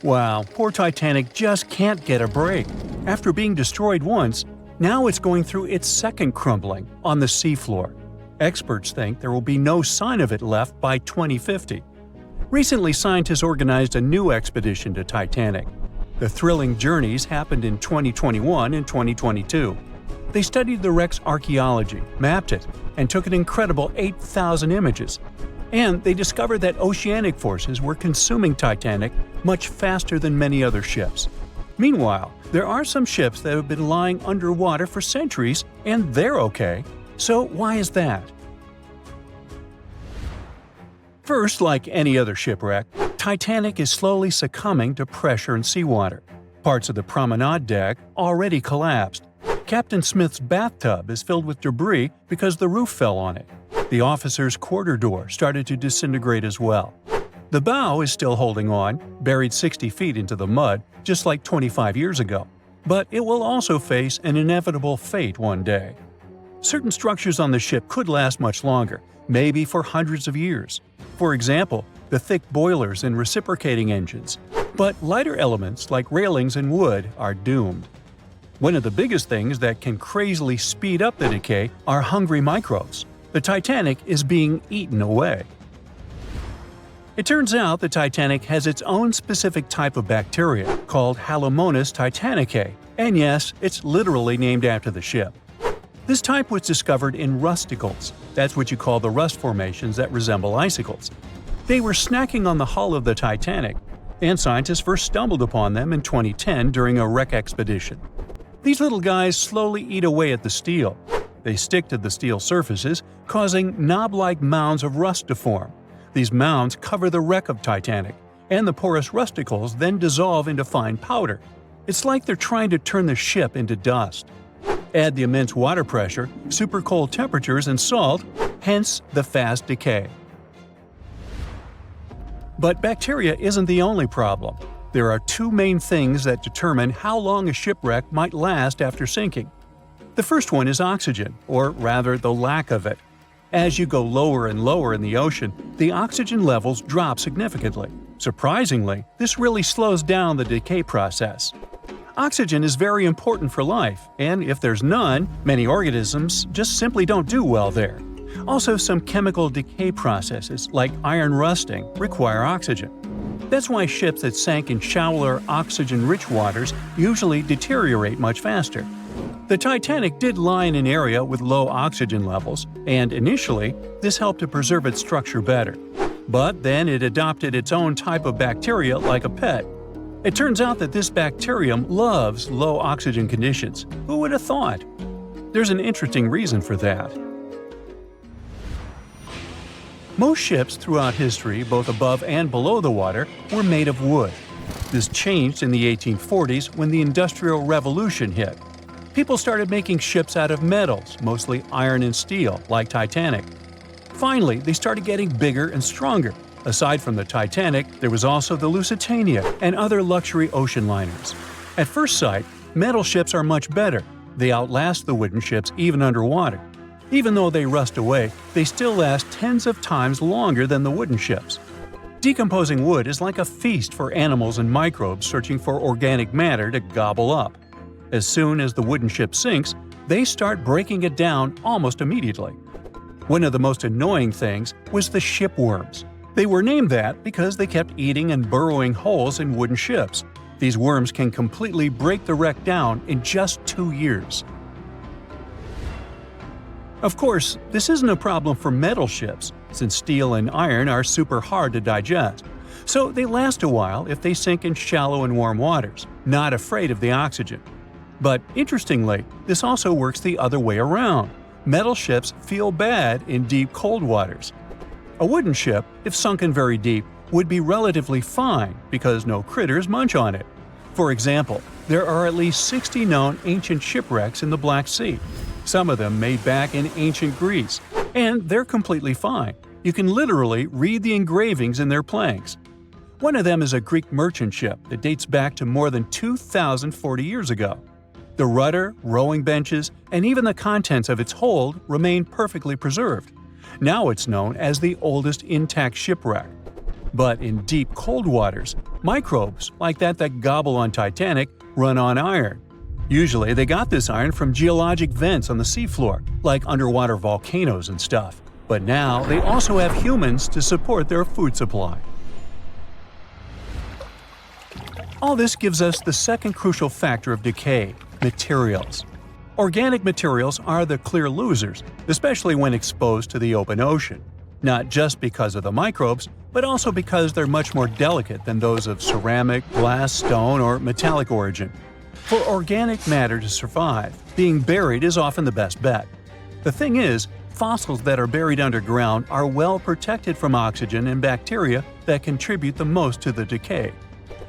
Wow, poor Titanic just can't get a break. After being destroyed once, now it's going through its second crumbling on the seafloor. Experts think there will be no sign of it left by 2050. Recently, scientists organized a new expedition to Titanic. The thrilling journeys happened in 2021 and 2022. They studied the wreck's archaeology, mapped it, and took an incredible 8,000 images. And they discovered that oceanic forces were consuming Titanic much faster than many other ships. Meanwhile, there are some ships that have been lying underwater for centuries, and they're okay. So why is that? First, like any other shipwreck, Titanic is slowly succumbing to pressure and seawater. Parts of the promenade deck already collapsed. Captain Smith's bathtub is filled with debris because the roof fell on it. The officer's quarter door started to disintegrate as well. The bow is still holding on, buried 60 feet into the mud, just like 25 years ago. But it will also face an inevitable fate one day. Certain structures on the ship could last much longer, maybe for hundreds of years. For example, the thick boilers and reciprocating engines. But lighter elements like railings and wood are doomed. One of the biggest things that can crazily speed up the decay are hungry microbes. The Titanic is being eaten away. It turns out the Titanic has its own specific type of bacteria called Halomonas titanicae, and yes, it's literally named after the ship. This type was discovered in rusticles. That's what you call the rust formations that resemble icicles. They were snacking on the hull of the Titanic, and scientists first stumbled upon them in 2010 during a wreck expedition. These little guys slowly eat away at the steel. They stick to the steel surfaces, causing knob-like mounds of rust to form. These mounds cover the wreck of Titanic, and the porous rusticles then dissolve into fine powder. It's like they're trying to turn the ship into dust. Add the immense water pressure, super cold temperatures, and salt, hence the fast decay. But bacteria isn't the only problem. There are two main things that determine how long a shipwreck might last after sinking. The first one is oxygen, or rather the lack of it. As you go lower and lower in the ocean, the oxygen levels drop significantly. Surprisingly, this really slows down the decay process. Oxygen is very important for life, and if there's none, many organisms just simply don't do well there. Also, some chemical decay processes, like iron rusting, require oxygen. That's why ships that sank in shallower, oxygen-rich waters usually deteriorate much faster. The Titanic did lie in an area with low oxygen levels, and initially, this helped to preserve its structure better. But then it adopted its own type of bacteria like a pet. It turns out that this bacterium loves low oxygen conditions. Who would have thought? There's an interesting reason for that. Most ships throughout history, both above and below the water, were made of wood. This changed in the 1840s when the Industrial Revolution hit. People started making ships out of metals, mostly iron and steel, like Titanic. Finally, they started getting bigger and stronger. Aside from the Titanic, there was also the Lusitania and other luxury ocean liners. At first sight, metal ships are much better. They outlast the wooden ships even underwater. Even though they rust away, they still last tens of times longer than the wooden ships. Decomposing wood is like a feast for animals and microbes searching for organic matter to gobble up. As soon as the wooden ship sinks, they start breaking it down almost immediately. One of the most annoying things was the shipworms. They were named that because they kept eating and burrowing holes in wooden ships. These worms can completely break the wreck down in just 2 years. Of course, this isn't a problem for metal ships, since steel and iron are super hard to digest. So they last a while if they sink in shallow and warm waters, not afraid of the oxygen. But interestingly, this also works the other way around. Metal ships feel bad in deep cold waters. A wooden ship, if sunken very deep, would be relatively fine because no critters munch on it. For example, there are at least 60 known ancient shipwrecks in the Black Sea. Some of them made back in ancient Greece, and they're completely fine. You can literally read the engravings in their planks. One of them is a Greek merchant ship that dates back to more than 2,040 years ago. The rudder, rowing benches, and even the contents of its hold remain perfectly preserved. Now it's known as the oldest intact shipwreck. But in deep cold waters, microbes, like that gobble on Titanic, run on iron. Usually they got this iron from geologic vents on the seafloor, like underwater volcanoes and stuff. But now they also have humans to support their food supply. All this gives us the second crucial factor of decay – materials. Organic materials are the clear losers, especially when exposed to the open ocean. Not just because of the microbes, but also because they're much more delicate than those of ceramic, glass, stone, or metallic origin. For organic matter to survive, being buried is often the best bet. The thing is, fossils that are buried underground are well protected from oxygen and bacteria that contribute the most to the decay.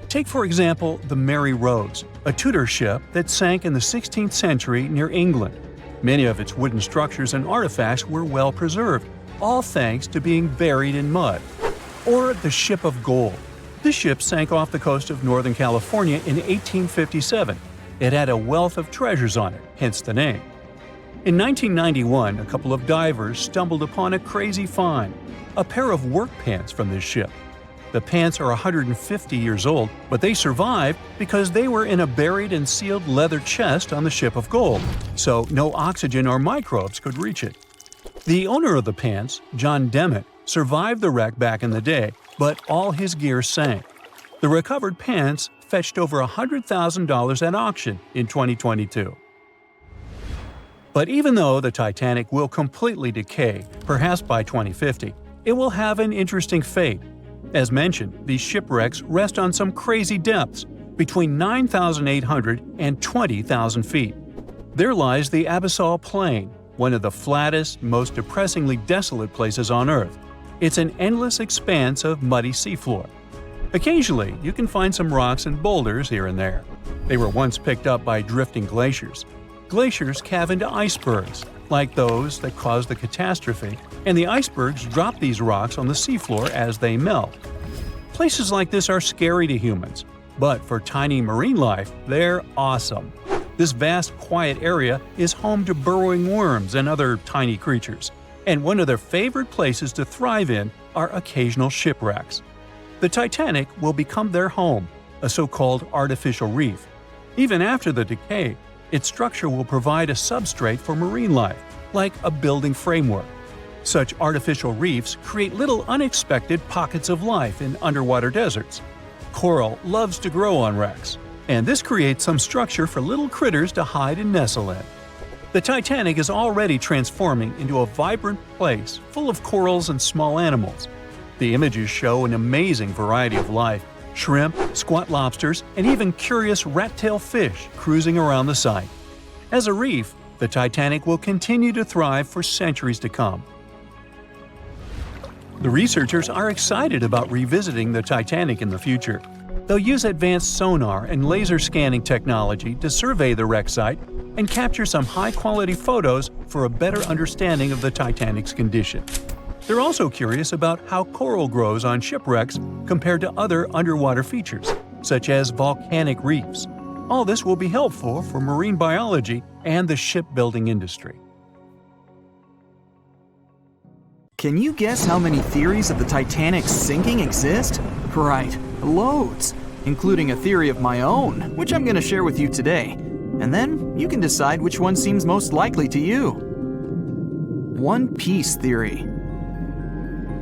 Take for example the Mary Rose, a Tudor ship that sank in the 16th century near England. Many of its wooden structures and artifacts were well preserved, all thanks to being buried in mud. Or the Ship of Gold. This ship sank off the coast of Northern California in 1857. It had a wealth of treasures on it, hence the name. In 1991, a couple of divers stumbled upon a crazy find – a pair of work pants from this ship. The pants are 150 years old, but they survived because they were in a buried and sealed leather chest on the Ship of Gold, so no oxygen or microbes could reach it. The owner of the pants, John Dement, survived the wreck back in the day, but all his gear sank. The recovered pants fetched over $100,000 at auction in 2022. But even though the Titanic will completely decay, perhaps by 2050, it will have an interesting fate. As mentioned, these shipwrecks rest on some crazy depths, between 9,800 and 20,000 feet. There lies the Abyssal Plain, one of the flattest, most depressingly desolate places on Earth. It's an endless expanse of muddy seafloor. Occasionally, you can find some rocks and boulders here and there. They were once picked up by drifting glaciers. Glaciers calve into icebergs, like those that caused the catastrophe, and the icebergs drop these rocks on the seafloor as they melt. Places like this are scary to humans, but for tiny marine life, they're awesome. This vast, quiet area is home to burrowing worms and other tiny creatures, and one of their favorite places to thrive in are occasional shipwrecks. The Titanic will become their home, a so-called artificial reef. Even after the decay, its structure will provide a substrate for marine life, like a building framework. Such artificial reefs create little unexpected pockets of life in underwater deserts. Coral loves to grow on wrecks, and this creates some structure for little critters to hide and nestle in. The Titanic is already transforming into a vibrant place full of corals and small animals. The images show an amazing variety of life: shrimp, squat lobsters, and even curious rat-tailed fish cruising around the site. As a reef, the Titanic will continue to thrive for centuries to come. The researchers are excited about revisiting the Titanic in the future. They'll use advanced sonar and laser scanning technology to survey the wreck site and capture some high-quality photos for a better understanding of the Titanic's condition. They're also curious about how coral grows on shipwrecks compared to other underwater features, such as volcanic reefs. All this will be helpful for marine biology and the shipbuilding industry. Can you guess how many theories of the Titanic's sinking exist? Right, loads, including a theory of my own, which I'm going to share with you today. And then you can decide which one seems most likely to you. One Piece theory.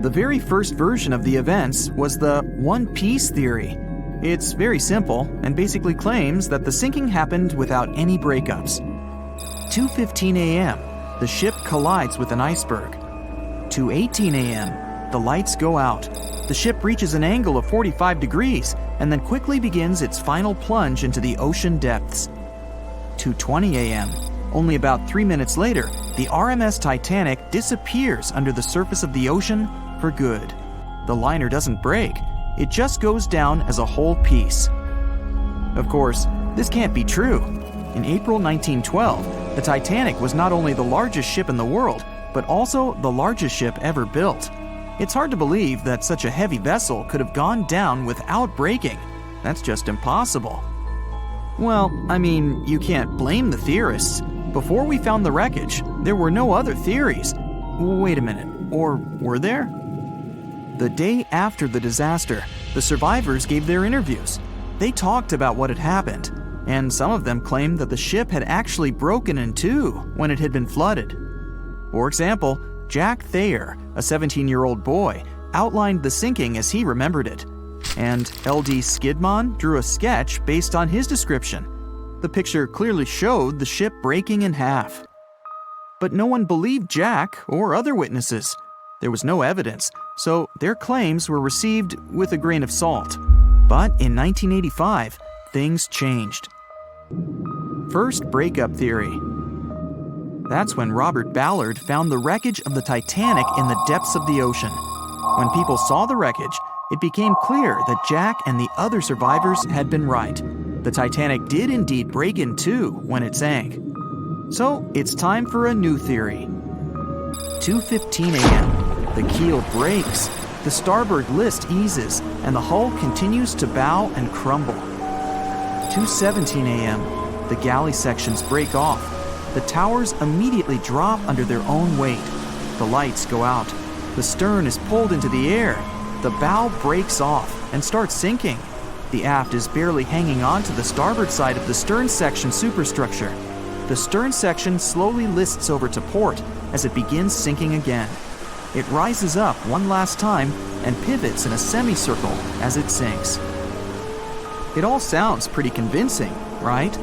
The very first version of the events was the One Piece theory. It's very simple and basically claims that the sinking happened without any breakups. 2:15 a.m., the ship collides with an iceberg. 2:18 a.m., the lights go out. The ship reaches an angle of 45 degrees and then quickly begins its final plunge into the ocean depths. 2:20 a.m., only about 3 minutes later, the RMS Titanic disappears under the surface of the ocean for good. The liner doesn't break, it just goes down as a whole piece. Of course, this can't be true. In April 1912, the Titanic was not only the largest ship in the world, but also the largest ship ever built. It's hard to believe that such a heavy vessel could have gone down without breaking. That's just impossible. Well, I mean, you can't blame the theorists. Before we found the wreckage, there were no other theories. Wait a minute, or were there? The day after the disaster, the survivors gave their interviews. They talked about what had happened, and some of them claimed that the ship had actually broken in two when it had been flooded. For example, Jack Thayer, a 17-year-old boy, outlined the sinking as he remembered it, and L.D. Skidmon drew a sketch based on his description. The picture clearly showed the ship breaking in half. But no one believed Jack or other witnesses. There was no evidence, so their claims were received with a grain of salt. But in 1985, things changed. First breakup theory. That's when Robert Ballard found the wreckage of the Titanic in the depths of the ocean. When people saw the wreckage, it became clear that Jack and the other survivors had been right. The Titanic did indeed break in two when it sank. So it's time for a new theory. 2:15 a.m. The keel breaks, the starboard list eases, and the hull continues to bow and crumble. 2:17 a.m. The galley sections break off. The towers immediately drop under their own weight. The lights go out. The stern is pulled into the air. The bow breaks off and starts sinking. The aft is barely hanging on to the starboard side of the stern section superstructure. The stern section slowly lists over to port as it begins sinking again. It rises up one last time and pivots in a semicircle as it sinks. It all sounds pretty convincing, right?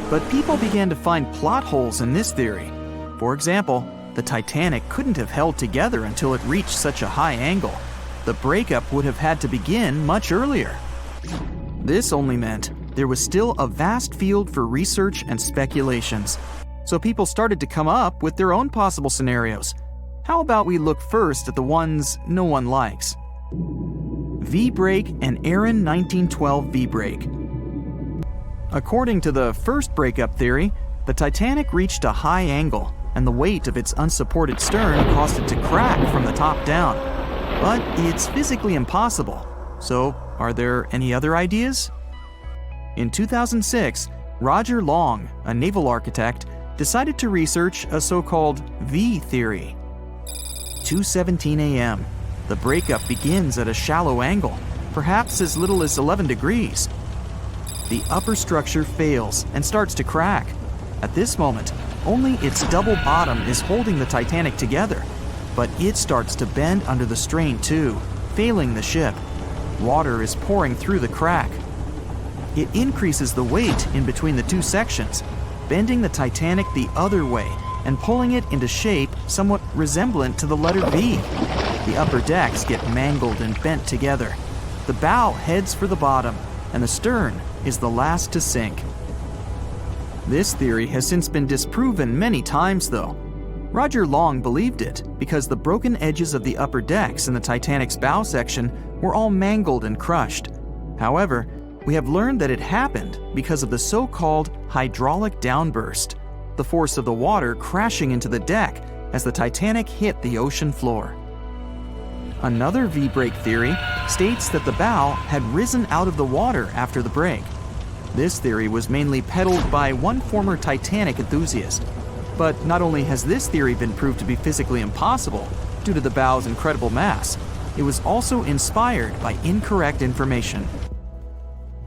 But people began to find plot holes in this theory. For example, the Titanic couldn't have held together until it reached such a high angle. The breakup would have had to begin much earlier. This only meant there was still a vast field for research and speculations. So people started to come up with their own possible scenarios. How about we look first at the ones no one likes? V-brake and Aaron 1912 V-brake. According to the first breakup theory, the Titanic reached a high angle, and the weight of its unsupported stern caused it to crack from the top down. But it's physically impossible. So, are there any other ideas? In 2006, Roger Long, a naval architect, decided to research a so-called V theory. 2:17 a.m. The breakup begins at a shallow angle, perhaps as little as 11 degrees. The upper structure fails and starts to crack. At this moment, only its double bottom is holding the Titanic together, but it starts to bend under the strain too, failing the ship. Water is pouring through the crack. It increases the weight in between the two sections, bending the Titanic the other way and pulling it into shape somewhat resemblant to the letter V. The upper decks get mangled and bent together. The bow heads for the bottom, and the stern is the last to sink. This theory has since been disproven many times, though. Roger Long believed it because the broken edges of the upper decks in the Titanic's bow section were all mangled and crushed. However, we have learned that it happened because of the so-called hydraulic downburst, the force of the water crashing into the deck as the Titanic hit the ocean floor. Another V-brake theory states that the bow had risen out of the water after the break. This theory was mainly peddled by one former Titanic enthusiast. But not only has this theory been proved to be physically impossible due to the bow's incredible mass, it was also inspired by incorrect information.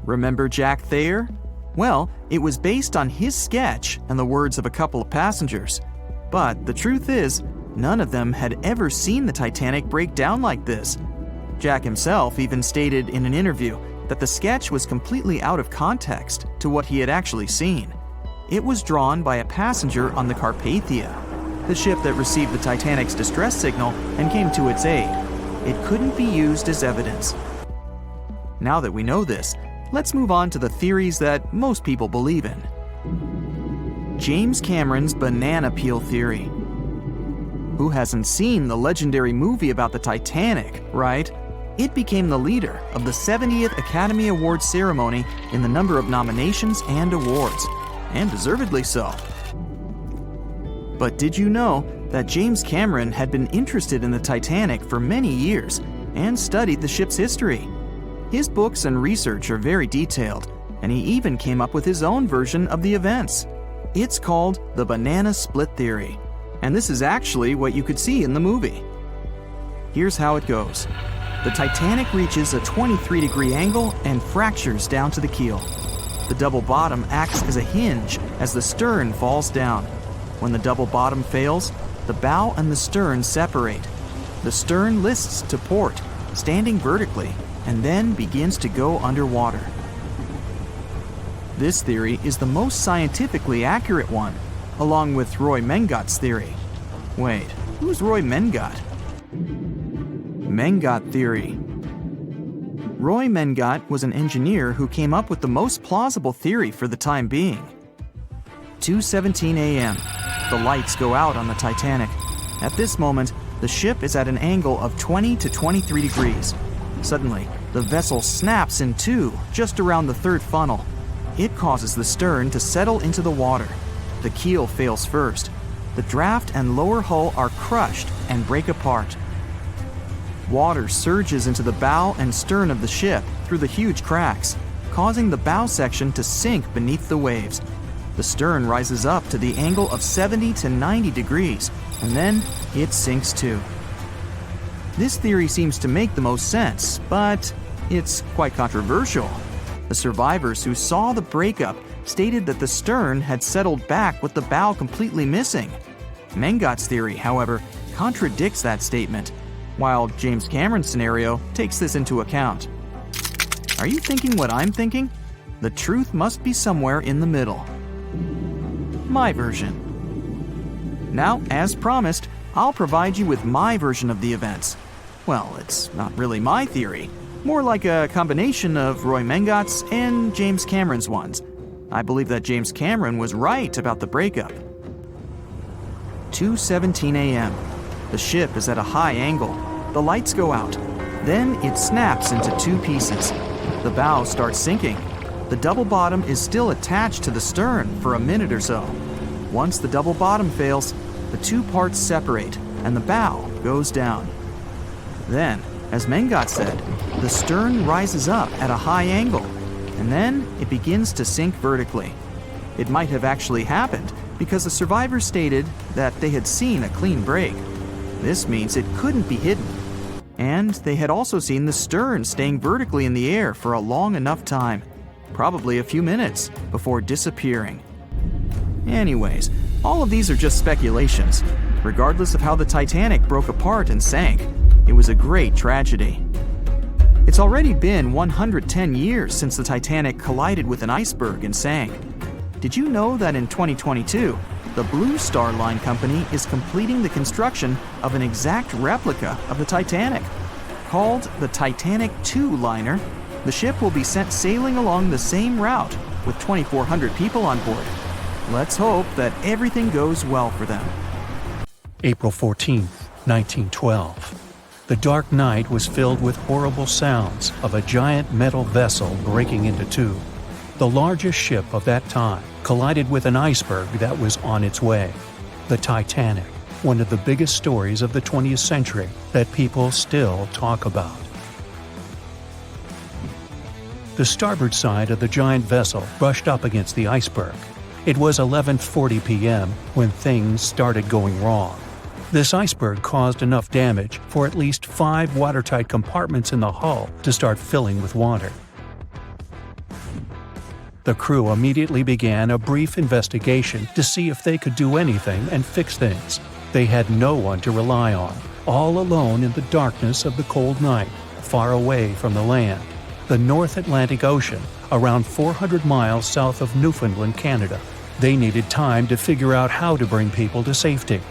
Remember Jack Thayer? Well, it was based on his sketch and the words of a couple of passengers. But the truth is, none of them had ever seen the Titanic break down like this. Jack himself even stated in an interview that the sketch was completely out of context to what he had actually seen. It was drawn by a passenger on the Carpathia, the ship that received the Titanic's distress signal and came to its aid. It couldn't be used as evidence. Now that we know this, let's move on to the theories that most people believe in. James Cameron's banana peel theory. Who hasn't seen the legendary movie about the Titanic, right? It became the leader of the 70th Academy Awards ceremony in the number of nominations and awards, and deservedly so. But did you know that James Cameron had been interested in the Titanic for many years and studied the ship's history? His books and research are very detailed, and he even came up with his own version of the events. It's called the banana split theory, and this is actually what you could see in the movie. Here's how it goes. the Titanic reaches a 23-degree angle and fractures down to the keel. The double bottom acts as a hinge as the stern falls down. When the double bottom fails, the bow and the stern separate. The stern lists to port, standing vertically, and then begins to go underwater. This theory is the most scientifically accurate one, along with Roy Mengat's theory. Wait, who's Roy Mengat? Mengat theory. Roy Mengat was an engineer who came up with the most plausible theory for the time being. 2:17 a.m. The lights go out on the Titanic. At this moment, the ship is at an angle of 20 to 23 degrees. Suddenly, the vessel snaps in two just around the third funnel. It causes the stern to settle into the water. The keel fails first. The draft and lower hull are crushed and break apart. Water surges into the bow and stern of the ship through the huge cracks, causing the bow section to sink beneath the waves. The stern rises up to the angle of 70 to 90 degrees, and then it sinks too. This theory seems to make the most sense, but it's quite controversial. The survivors who saw the breakup stated that the stern had settled back with the bow completely missing. Mengat's theory, however, contradicts that statement, while James Cameron's scenario takes this into account. Are you thinking what I'm thinking? The truth must be somewhere in the middle. My version. Now, as promised, I'll provide you with my version of the events. Well, it's not really my theory, more like a combination of Roy Mengat's and James Cameron's ones. I believe that James Cameron was right about the breakup. 2:17 a.m. The ship is at a high angle. The lights go out. Then it snaps into two pieces. The bow starts sinking. The double bottom is still attached to the stern for a minute or so. Once the double bottom fails, the two parts separate and the bow goes down. Then, as Mengat said, the stern rises up at a high angle, and then it begins to sink vertically. It might have actually happened because the survivors stated that they had seen a clean break. This means it couldn't be hidden. And they had also seen the stern staying vertically in the air for a long enough time, probably a few minutes, before disappearing. Anyways, all of these are just speculations. Regardless of how the Titanic broke apart and sank, it was a great tragedy. It's already been 110 years since the Titanic collided with an iceberg and sank. Did you know that in 2022, the Blue Star Line Company is completing the construction of an exact replica of the Titanic? Called the Titanic II liner, the ship will be sent sailing along the same route with 2,400 people on board. Let's hope that everything goes well for them. April 14, 1912. The dark night was filled with horrible sounds of a giant metal vessel breaking into two. The largest ship of that time collided with an iceberg that was on its way. The Titanic, one of the biggest stories of the 20th century that people still talk about. The starboard side of the giant vessel brushed up against the iceberg. It was 11:40 p.m. when things started going wrong. This iceberg caused enough damage for at least 5 watertight compartments in the hull to start filling with water. The crew immediately began a brief investigation to see if they could do anything and fix things. They had no one to rely on, all alone in the darkness of the cold night, far away from the land, the North Atlantic Ocean, around 400 miles south of Newfoundland, Canada. They needed time to figure out how to bring people to safety.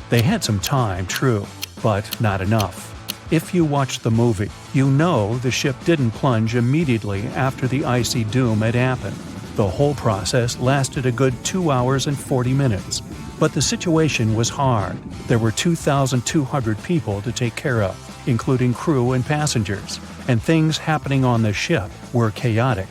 They had some time, true, but not enough. If you watched the movie, you know the ship didn't plunge immediately after the icy doom had happened. The whole process lasted a good 2 hours and 40 minutes. But the situation was hard. There were 2,200 people to take care of, including crew and passengers, and things happening on the ship were chaotic.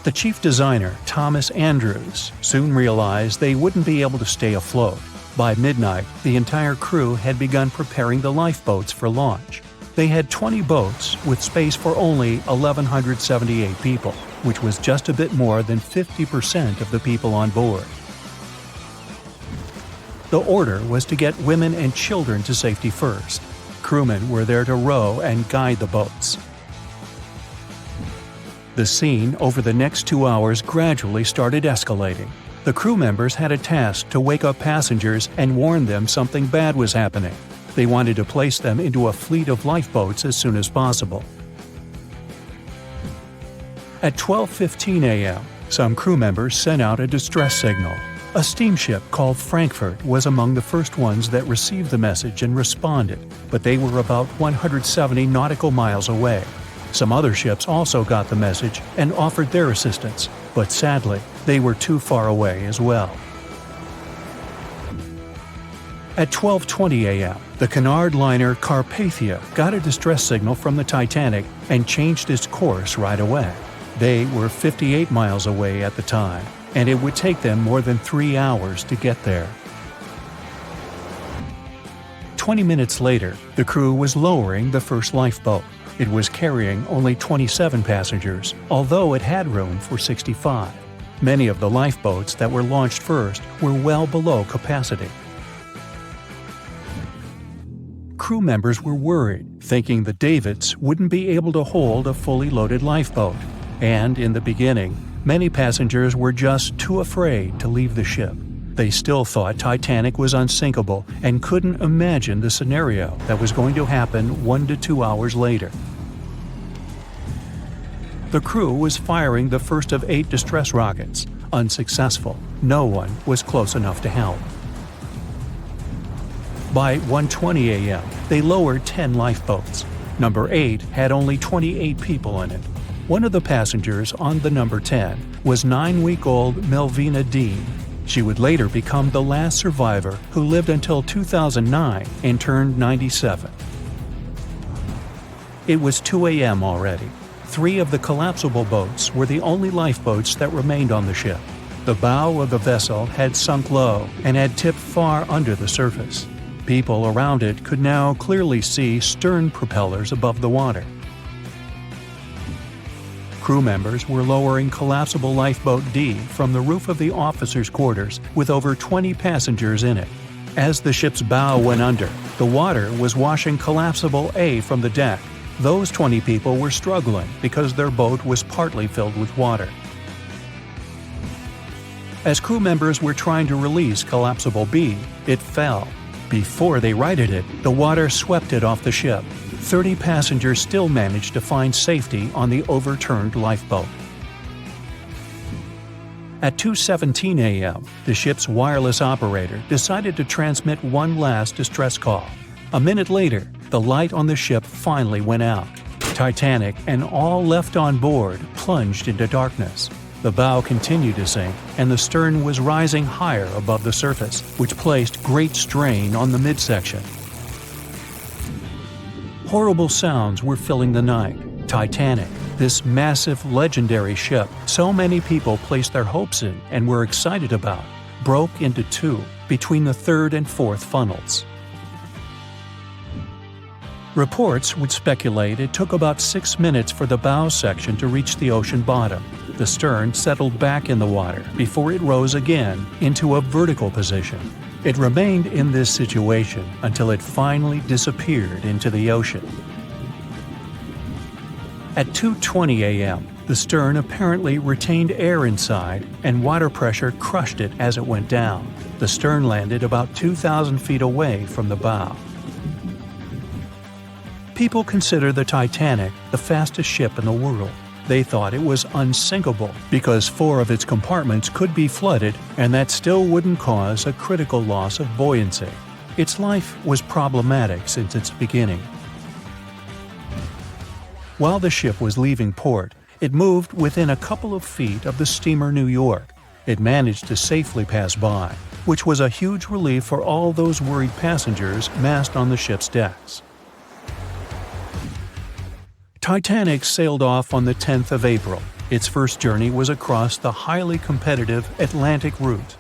The chief designer, Thomas Andrews, soon realized they wouldn't be able to stay afloat. By midnight, the entire crew had begun preparing the lifeboats for launch. They had 20 boats with space for only 1,178 people, which was just a bit more than 50% of the people on board. The order was to get women and children to safety first. Crewmen were there to row and guide the boats. The scene over the next 2 hours gradually started escalating. The crew members had a task to wake up passengers and warn them something bad was happening. They wanted to place them into a fleet of lifeboats as soon as possible. At 12:15 a.m., some crew members sent out a distress signal. A steamship called Frankfurt was among the first ones that received the message and responded, but they were about 170 nautical miles away. Some other ships also got the message and offered their assistance, but sadly, they were too far away as well. At 12:20 a.m., the Cunard liner Carpathia got a distress signal from the Titanic and changed its course right away. They were 58 miles away at the time, and it would take them more than 3 hours to get there. 20 minutes later, the crew was lowering the first lifeboat. It was carrying only 27 passengers, although it had room for 65. Many of the lifeboats that were launched first were well below capacity. Crew members were worried, thinking the Davids wouldn't be able to hold a fully loaded lifeboat. And in the beginning, many passengers were just too afraid to leave the ship. They still thought Titanic was unsinkable and couldn't imagine the scenario that was going to happen 1 to 2 hours later. The crew was firing the first of 8 distress rockets. Unsuccessful. No one was close enough to help. By 1:20 a.m., they lowered 10 lifeboats. Number 8 had only 28 people in it. One of the passengers on the number 10 was 9-week-old Melvina Dean. She would later become the last survivor who lived until 2009 and turned 97. It was 2 a.m. already. 3 of the collapsible boats were the only lifeboats that remained on the ship. The bow of the vessel had sunk low and had tipped far under the surface. People around it could now clearly see stern propellers above the water. Crew members were lowering collapsible lifeboat D from the roof of the officers' quarters with over 20 passengers in it. As the ship's bow went under, the water was washing collapsible A from the deck. Those 20 people were struggling because their boat was partly filled with water. As crew members were trying to release collapsible B, it fell. Before they righted it, the water swept it off the ship. 30 passengers still managed to find safety on the overturned lifeboat. At 2:17 a.m., the ship's wireless operator decided to transmit one last distress call. A minute later, the light on the ship finally went out. Titanic and all left on board plunged into darkness. The bow continued to sink, and the stern was rising higher above the surface, which placed great strain on the midsection. Horrible sounds were filling the night. Titanic, this massive, legendary ship so many people placed their hopes in and were excited about, broke into 2 between the 3rd and 4th funnels. Reports would speculate it took about 6 minutes for the bow section to reach the ocean bottom. The stern settled back in the water before it rose again into a vertical position. It remained in this situation until it finally disappeared into the ocean. At 2:20 a.m., the stern apparently retained air inside, and water pressure crushed it as it went down. The stern landed about 2,000 feet away from the bow. People consider the Titanic the fastest ship in the world. They thought it was unsinkable because 4 of its compartments could be flooded, and that still wouldn't cause a critical loss of buoyancy. Its life was problematic since its beginning. While the ship was leaving port, it moved within a couple of feet of the steamer New York. It managed to safely pass by, which was a huge relief for all those worried passengers massed on the ship's decks. Titanic sailed off on the 10th of April. Its first journey was across the highly competitive Atlantic route.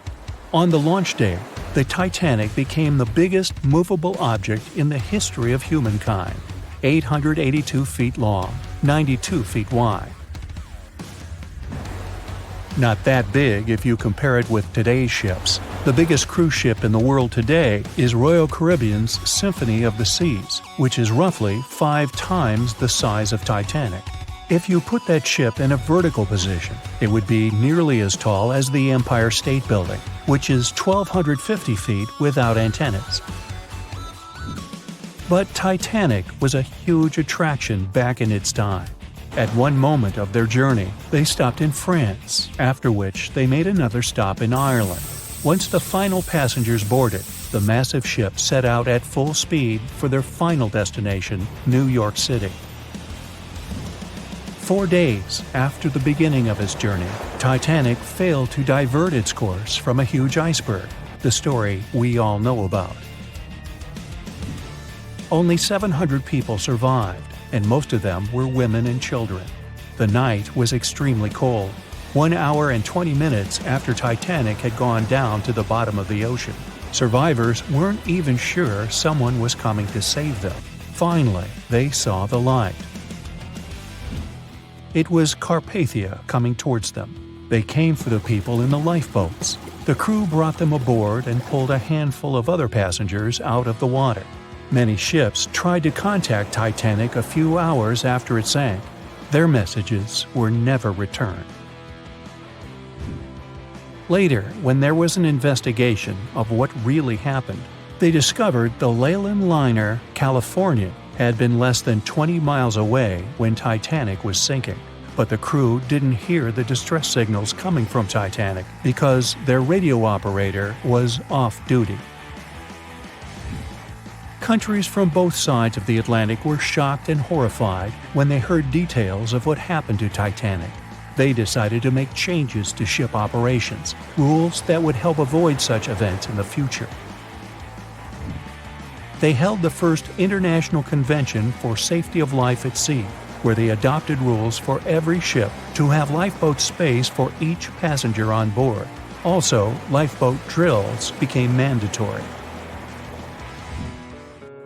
On the launch day, the Titanic became the biggest movable object in the history of humankind, 882 feet long, 92 feet wide. Not that big if you compare it with today's ships. The biggest cruise ship in the world today is Royal Caribbean's Symphony of the Seas, which is roughly 5 times the size of Titanic. If you put that ship in a vertical position, it would be nearly as tall as the Empire State Building, which is 1,250 feet without antennas. But Titanic was a huge attraction back in its time. At one moment of their journey, they stopped in France, after which they made another stop in Ireland. Once the final passengers boarded, the massive ship set out at full speed for their final destination, New York City. 4 days after the beginning of its journey, Titanic failed to divert its course from a huge iceberg, the story we all know about. Only 700 people survived, and most of them were women and children. The night was extremely cold. 1 hour and 20 minutes after Titanic had gone down to the bottom of the ocean. Survivors weren't even sure someone was coming to save them. Finally, they saw the light. It was Carpathia coming towards them. They came for the people in the lifeboats. The crew brought them aboard and pulled a handful of other passengers out of the water. Many ships tried to contact Titanic a few hours after it sank. Their messages were never returned. Later, when there was an investigation of what really happened, they discovered the Leyland liner California had been less than 20 miles away when Titanic was sinking, but the crew didn't hear the distress signals coming from Titanic because their radio operator was off duty. Countries from both sides of the Atlantic were shocked and horrified when they heard details of what happened to Titanic. They decided to make changes to ship operations, rules that would help avoid such events in the future. They held the first International Convention for Safety of Life at Sea, where they adopted rules for every ship to have lifeboat space for each passenger on board. Also, lifeboat drills became mandatory.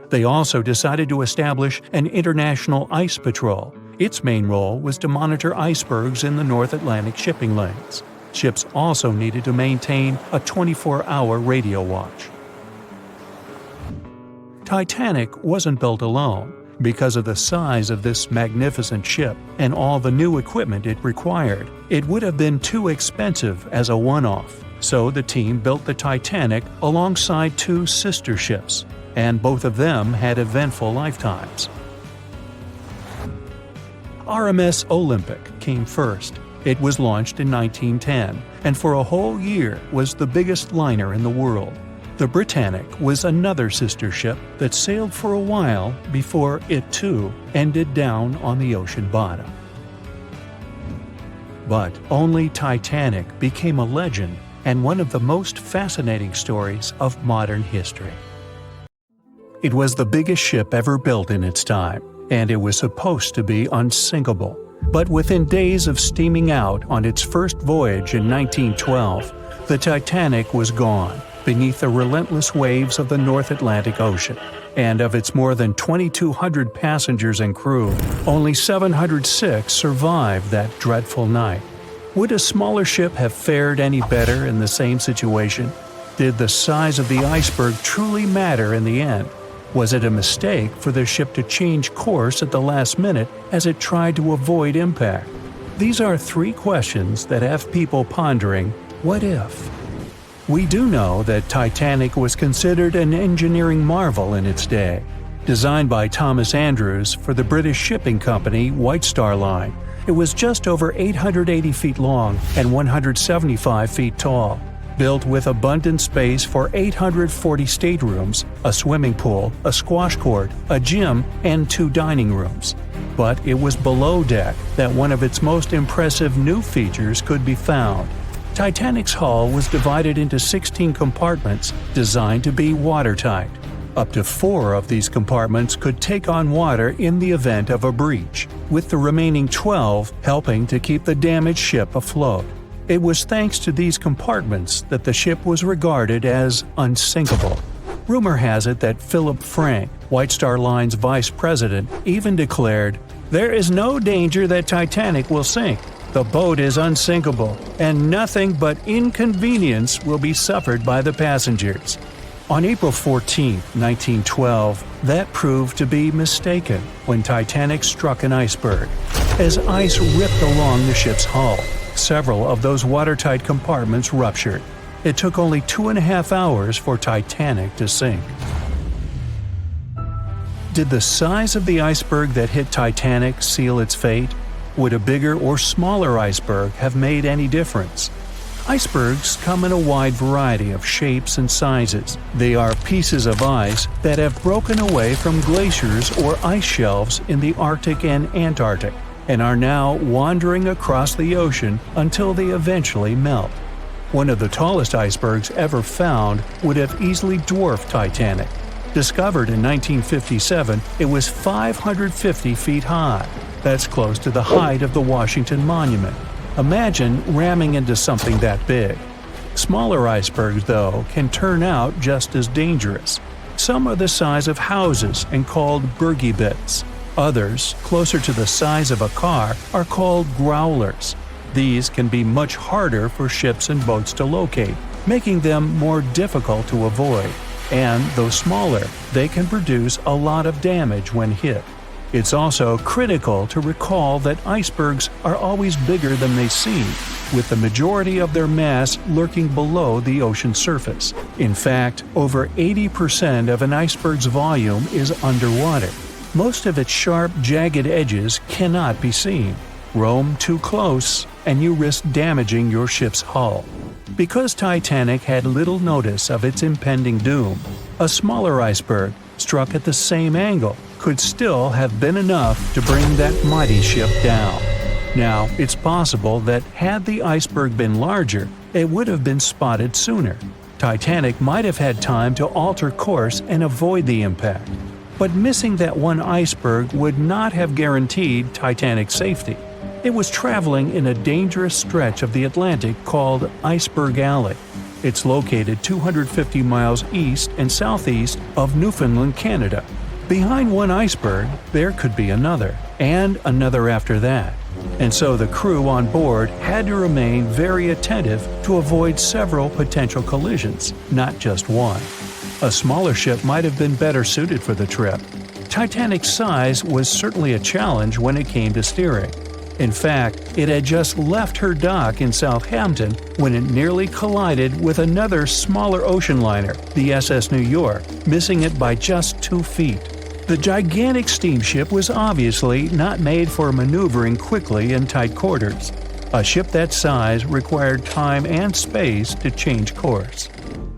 They also decided to establish an international ice patrol. Its main role was to monitor icebergs in the North Atlantic shipping lanes. Ships also needed to maintain a 24-hour radio watch. Titanic wasn't built alone. Because of the size of this magnificent ship and all the new equipment it required, it would have been too expensive as a one-off. So the team built the Titanic alongside 2 sister ships, and both of them had eventful lifetimes. RMS Olympic came first. It was launched in 1910, and for a whole year was the biggest liner in the world. The Britannic was another sister ship that sailed for a while before it too ended down on the ocean bottom. But only Titanic became a legend and one of the most fascinating stories of modern history. It was the biggest ship ever built in its time, and it was supposed to be unsinkable. But within days of steaming out on its first voyage in 1912, the Titanic was gone beneath the relentless waves of the North Atlantic Ocean. And of its more than 2,200 passengers and crew, only 706 survived that dreadful night. Would a smaller ship have fared any better in the same situation? Did the size of the iceberg truly matter in the end? Was it a mistake for the ship to change course at the last minute as it tried to avoid impact? These are 3 questions that have people pondering, what if? We do know that Titanic was considered an engineering marvel in its day. Designed by Thomas Andrews for the British shipping company White Star Line, it was just over 880 feet long and 175 feet tall. Built with abundant space for 840 staterooms, a swimming pool, a squash court, a gym, and 2 dining rooms. But it was below deck that one of its most impressive new features could be found. Titanic's hull was divided into 16 compartments designed to be watertight. Up to 4 of these compartments could take on water in the event of a breach, with the remaining 12 helping to keep the damaged ship afloat. It was thanks to these compartments that the ship was regarded as unsinkable. Rumor has it that Philip Frank, White Star Line's vice president, even declared, "There is no danger that Titanic will sink. The boat is unsinkable, and nothing but inconvenience will be suffered by the passengers. On April 14, 1912, that proved to be mistaken when Titanic struck an iceberg. As ice ripped along the ship's hull, several of those watertight compartments ruptured. It took only 2.5 hours for Titanic to sink. Did the size of the iceberg that hit Titanic seal its fate? Would a bigger or smaller iceberg have made any difference? Icebergs come in a wide variety of shapes and sizes. They are pieces of ice that have broken away from glaciers or ice shelves in the Arctic and Antarctic, and are now wandering across the ocean until they eventually melt. One of the tallest icebergs ever found would have easily dwarfed Titanic. Discovered in 1957, it was 550 feet high. That's close to the height of the Washington Monument. Imagine ramming into something that big. Smaller icebergs, though, can turn out just as dangerous. Some are the size of houses and called Bergy bits. Others, closer to the size of a car, are called growlers. These can be much harder for ships and boats to locate, making them more difficult to avoid. And, though smaller, they can produce a lot of damage when hit. It's also critical to recall that icebergs are always bigger than they seem, with the majority of their mass lurking below the ocean surface. In fact, over 80% of an iceberg's volume is underwater. Most of its sharp, jagged edges cannot be seen. Roam too close, and you risk damaging your ship's hull. Because Titanic had little notice of its impending doom, a smaller iceberg, struck at the same angle, could still have been enough to bring that mighty ship down. Now, it's possible that had the iceberg been larger, it would have been spotted sooner. Titanic might have had time to alter course and avoid the impact. But missing that one iceberg would not have guaranteed Titanic's safety. It was traveling in a dangerous stretch of the Atlantic called Iceberg Alley. It's located 250 miles east and southeast of Newfoundland, Canada. Behind one iceberg, there could be another, and another after that. And so the crew on board had to remain very attentive to avoid several potential collisions, not just one. A smaller ship might have been better suited for the trip. Titanic's size was certainly a challenge when it came to steering. In fact, it had just left her dock in Southampton when it nearly collided with another smaller ocean liner, the SS New York, missing it by just 2 feet. The gigantic steamship was obviously not made for maneuvering quickly in tight quarters. A ship that size required time and space to change course.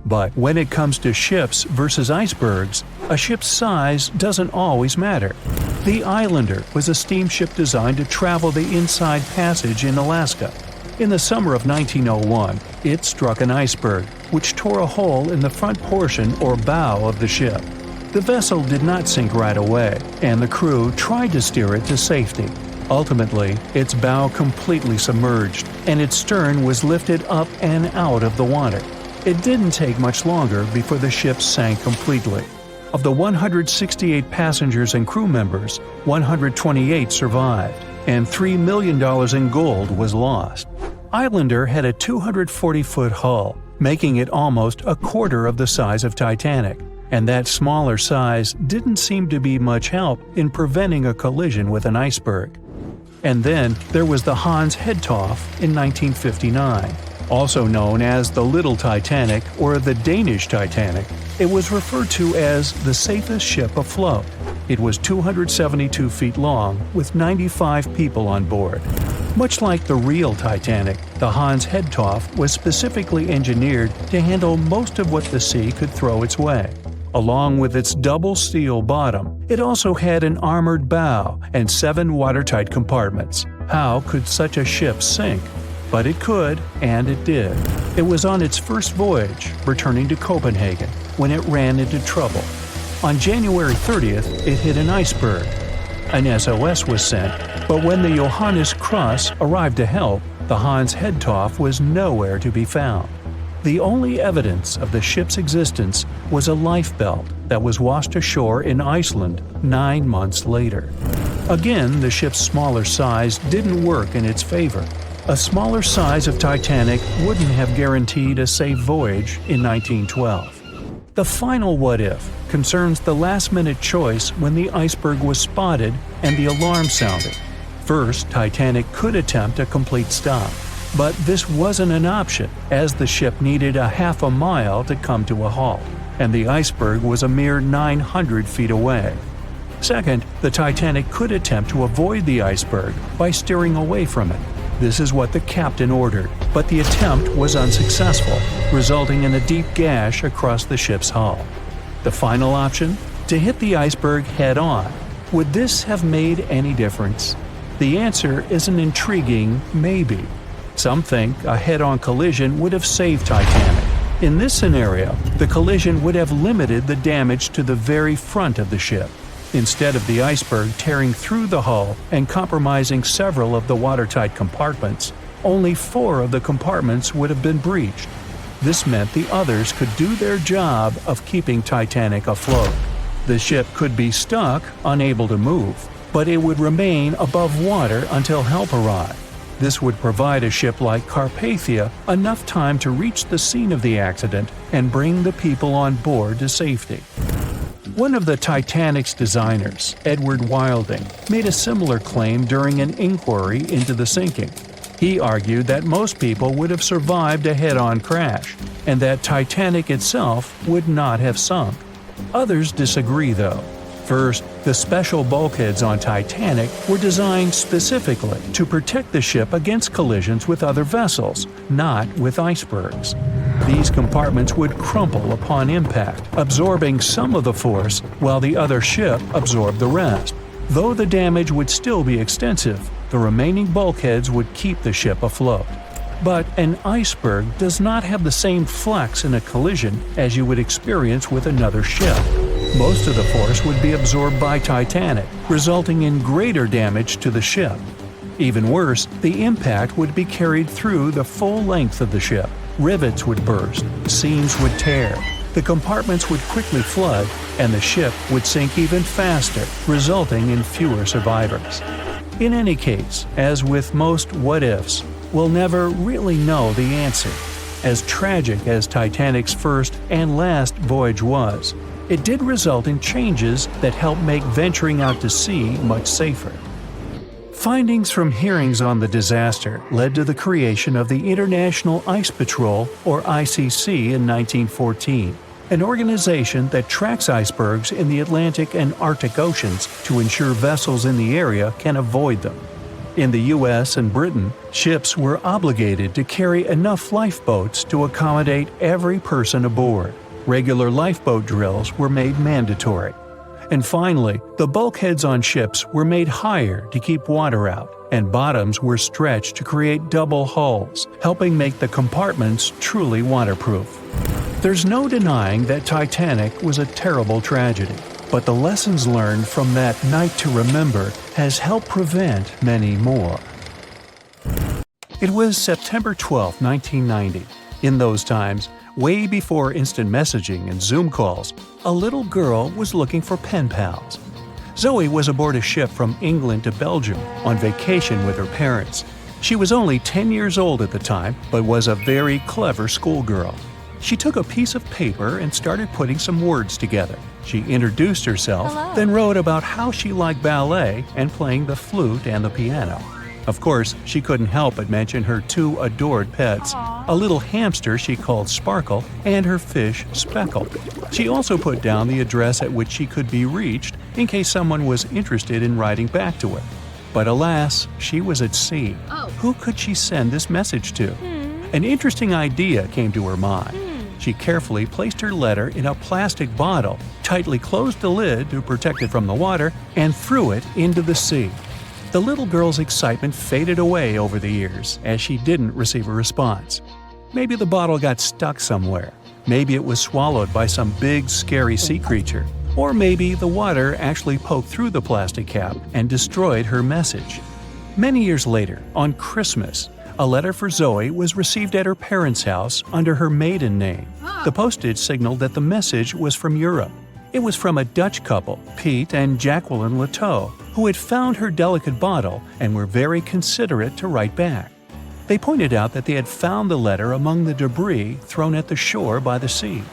But when it comes to ships versus icebergs, a ship's size doesn't always matter. The Islander was a steamship designed to travel the Inside Passage in Alaska. In the summer of 1901, it struck an iceberg, which tore a hole in the front portion or bow of the ship. The vessel did not sink right away, and the crew tried to steer it to safety. Ultimately, its bow completely submerged, and its stern was lifted up and out of the water. It didn't take much longer before the ship sank completely. Of the 168 passengers and crew members, 128 survived, and $3 million in gold was lost. Islander had a 240-foot hull, making it almost a quarter of the size of Titanic, and that smaller size didn't seem to be much help in preventing a collision with an iceberg. And then there was the Hans Hedtoft in 1959. Also known as the Little Titanic or the Danish Titanic, it was referred to as the safest ship afloat. It was 272 feet long with 95 people on board. Much like the real Titanic, the Hans Hedtoft was specifically engineered to handle most of what the sea could throw its way. Along with its double steel bottom, it also had an armored bow and 7 watertight compartments. How could such a ship sink? But it could, and it did. It was on its first voyage, returning to Copenhagen, when it ran into trouble. On January 30th, it hit an iceberg. An SOS was sent, but when the Johannes Cross arrived to help, the Hans Hedtoft was nowhere to be found. The only evidence of the ship's existence was a lifebelt that was washed ashore in Iceland 9 months later. Again, the ship's smaller size didn't work in its favor. A smaller size of Titanic wouldn't have guaranteed a safe voyage in 1912. The final what if concerns the last-minute choice when the iceberg was spotted and the alarm sounded. First, Titanic could attempt a complete stop, but this wasn't an option as the ship needed a half a mile to come to a halt, and the iceberg was a mere 900 feet away. Second, the Titanic could attempt to avoid the iceberg by steering away from it. This is what the captain ordered, but the attempt was unsuccessful, resulting in a deep gash across the ship's hull. The final option? To hit the iceberg head-on. Would this have made any difference? The answer is an intriguing maybe. Some think a head-on collision would have saved Titanic. In this scenario, the collision would have limited the damage to the very front of the ship. Instead of the iceberg tearing through the hull and compromising several of the watertight compartments, only 4 of the compartments would have been breached. This meant the others could do their job of keeping Titanic afloat. The ship could be stuck, unable to move, but it would remain above water until help arrived. This would provide a ship like Carpathia enough time to reach the scene of the accident and bring the people on board to safety. One of the Titanic's designers, Edward Wilding, made a similar claim during an inquiry into the sinking. He argued that most people would have survived a head-on crash, and that Titanic itself would not have sunk. Others disagree, though. First, the special bulkheads on Titanic were designed specifically to protect the ship against collisions with other vessels, not with icebergs. These compartments would crumple upon impact, absorbing some of the force while the other ship absorbed the rest. Though the damage would still be extensive, the remaining bulkheads would keep the ship afloat. But an iceberg does not have the same flex in a collision as you would experience with another ship. Most of the force would be absorbed by Titanic, resulting in greater damage to the ship. Even worse, the impact would be carried through the full length of the ship. Rivets would burst, seams would tear, the compartments would quickly flood, and the ship would sink even faster, resulting in fewer survivors. In any case, as with most what-ifs, we'll never really know the answer. As tragic as Titanic's first and last voyage was, it did result in changes that helped make venturing out to sea much safer. Findings from hearings on the disaster led to the creation of the International Ice Patrol, or ICC, in 1914, an organization that tracks icebergs in the Atlantic and Arctic Oceans to ensure vessels in the area can avoid them. In the US and Britain, ships were obligated to carry enough lifeboats to accommodate every person aboard. Regular lifeboat drills were made mandatory. And finally, the bulkheads on ships were made higher to keep water out, and bottoms were stretched to create double hulls, helping make the compartments truly waterproof. There's no denying that Titanic was a terrible tragedy, but the lessons learned from that night to remember has helped prevent many more. It was September 12, 1990. In those times, way before instant messaging and Zoom calls, a little girl was looking for pen pals. Zoe was aboard a ship from England to Belgium on vacation with her parents. She was only 10 years old at the time, but was a very clever schoolgirl. She took a piece of paper and started putting some words together. She introduced herself, then wrote about how she liked ballet and playing the flute and the piano. Of course, she couldn't help but mention her 2 adored pets, a little hamster she called Sparkle and her fish Speckle. She also put down the address at which she could be reached in case someone was interested in writing back to her. But alas, she was at sea. Who could she send this message to? An interesting idea came to her mind. She carefully placed her letter in a plastic bottle, tightly closed the lid to protect it from the water, and threw it into the sea. The little girl's excitement faded away over the years as she didn't receive a response. Maybe the bottle got stuck somewhere. Maybe it was swallowed by some big, scary sea creature. Or maybe the water actually poked through the plastic cap and destroyed her message. Many years later, on Christmas, a letter for Zoe was received at her parents' house under her maiden name. The postage signaled that the message was from Europe. It was from a Dutch couple, Piet and Jacqueline Lateau, who had found her delicate bottle and were very considerate to write back. They pointed out that they had found the letter among the debris thrown at the shore by the sea.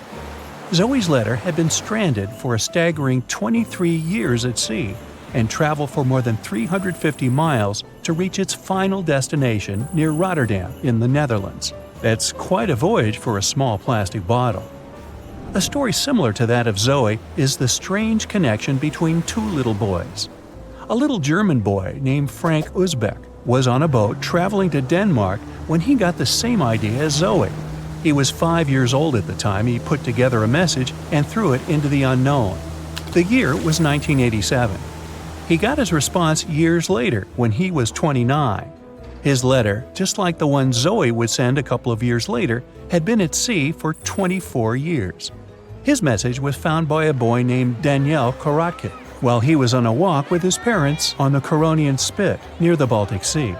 Zoe's letter had been stranded for a staggering 23 years at sea and traveled for more than 350 miles to reach its final destination near Rotterdam in the Netherlands. That's quite a voyage for a small plastic bottle. A story similar to that of Zoe is the strange connection between two little boys. A little German boy named Frank Uzbek was on a boat traveling to Denmark when he got the same idea as Zoe. He was 5 years old at the time he put together a message and threw it into the unknown. The year was 1987. He got his response years later when he was 29. His letter, just like the one Zoe would send a couple of years later, had been at sea for 24 years. His message was found by a boy named Daniel Korotkin while he was on a walk with his parents on the Koronian Spit near the Baltic Sea.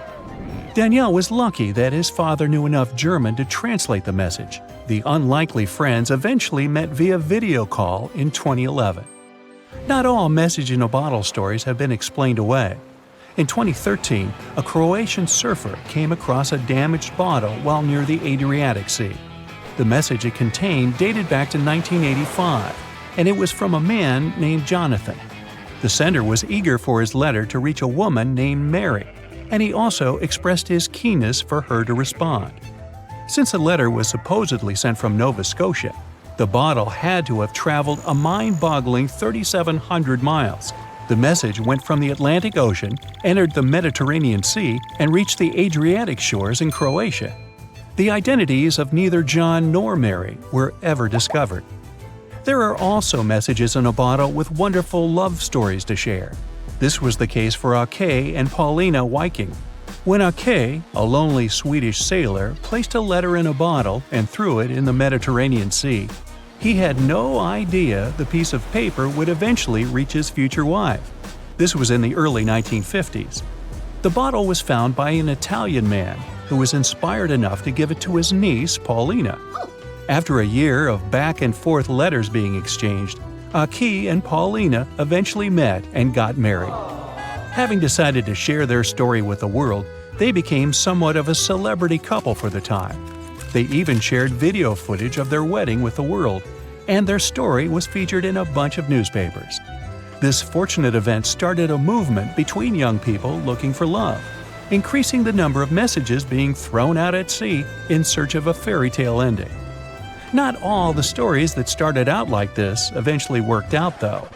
Daniel was lucky that his father knew enough German to translate the message. The unlikely friends eventually met via video call in 2011. Not all message-in-a-bottle stories have been explained away. In 2013, a Croatian surfer came across a damaged bottle while near the Adriatic Sea. The message it contained dated back to 1985, and it was from a man named Jonathan. The sender was eager for his letter to reach a woman named Mary, and he also expressed his keenness for her to respond. Since the letter was supposedly sent from Nova Scotia, the bottle had to have traveled a mind-boggling 3,700 miles. The message went from the Atlantic Ocean, entered the Mediterranean Sea, and reached the Adriatic shores in Croatia. The identities of neither John nor Mary were ever discovered. There are also messages in a bottle with wonderful love stories to share. This was the case for Ake and Paulina Viking. When Ake, a lonely Swedish sailor, placed a letter in a bottle and threw it in the Mediterranean Sea, he had no idea the piece of paper would eventually reach his future wife. This was in the early 1950s. The bottle was found by an Italian man who was inspired enough to give it to his niece, Paulina. After a year of back-and-forth letters being exchanged, Ake and Paulina eventually met and got married. Having decided to share their story with the world, they became somewhat of a celebrity couple for the time. They even shared video footage of their wedding with the world, and their story was featured in a bunch of newspapers. This fortunate event started a movement between young people looking for love, increasing the number of messages being thrown out at sea in search of a fairy tale ending. Not all the stories that started out like this eventually worked out, though.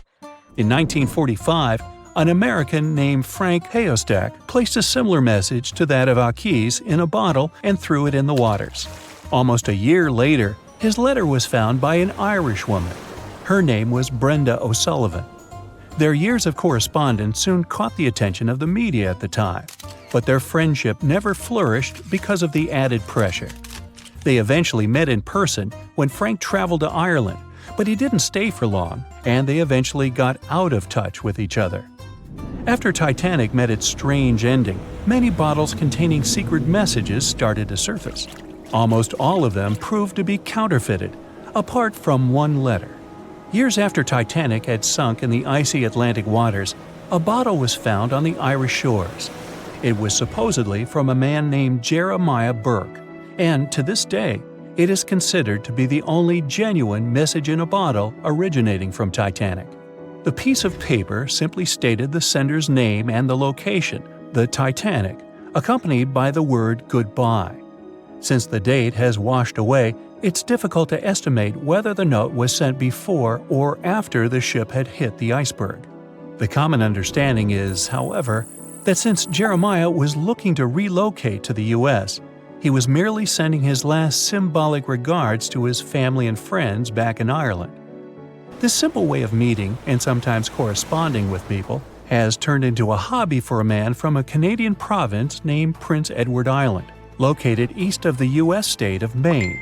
In 1945, an American named Frank Hayostak placed a similar message to that of Ake's in a bottle and threw it in the waters. Almost a year later, his letter was found by an Irish woman. Her name was Brenda O'Sullivan. Their years of correspondence soon caught the attention of the media at the time, but their friendship never flourished because of the added pressure. They eventually met in person when Frank traveled to Ireland, but he didn't stay for long, and they eventually got out of touch with each other. After Titanic met its strange ending, many bottles containing secret messages started to surface. Almost all of them proved to be counterfeited, apart from one letter. Years after Titanic had sunk in the icy Atlantic waters, a bottle was found on the Irish shores. It was supposedly from a man named Jeremiah Burke, and to this day, it is considered to be the only genuine message in a bottle originating from Titanic. The piece of paper simply stated the sender's name and the location, the Titanic, accompanied by the word goodbye. Since the date has washed away, it's difficult to estimate whether the note was sent before or after the ship had hit the iceberg. The common understanding is, however, that since Jeremiah was looking to relocate to the U.S., he was merely sending his last symbolic regards to his family and friends back in Ireland. This simple way of meeting and sometimes corresponding with people has turned into a hobby for a man from a Canadian province named Prince Edward Island, located east of the U.S. state of Maine.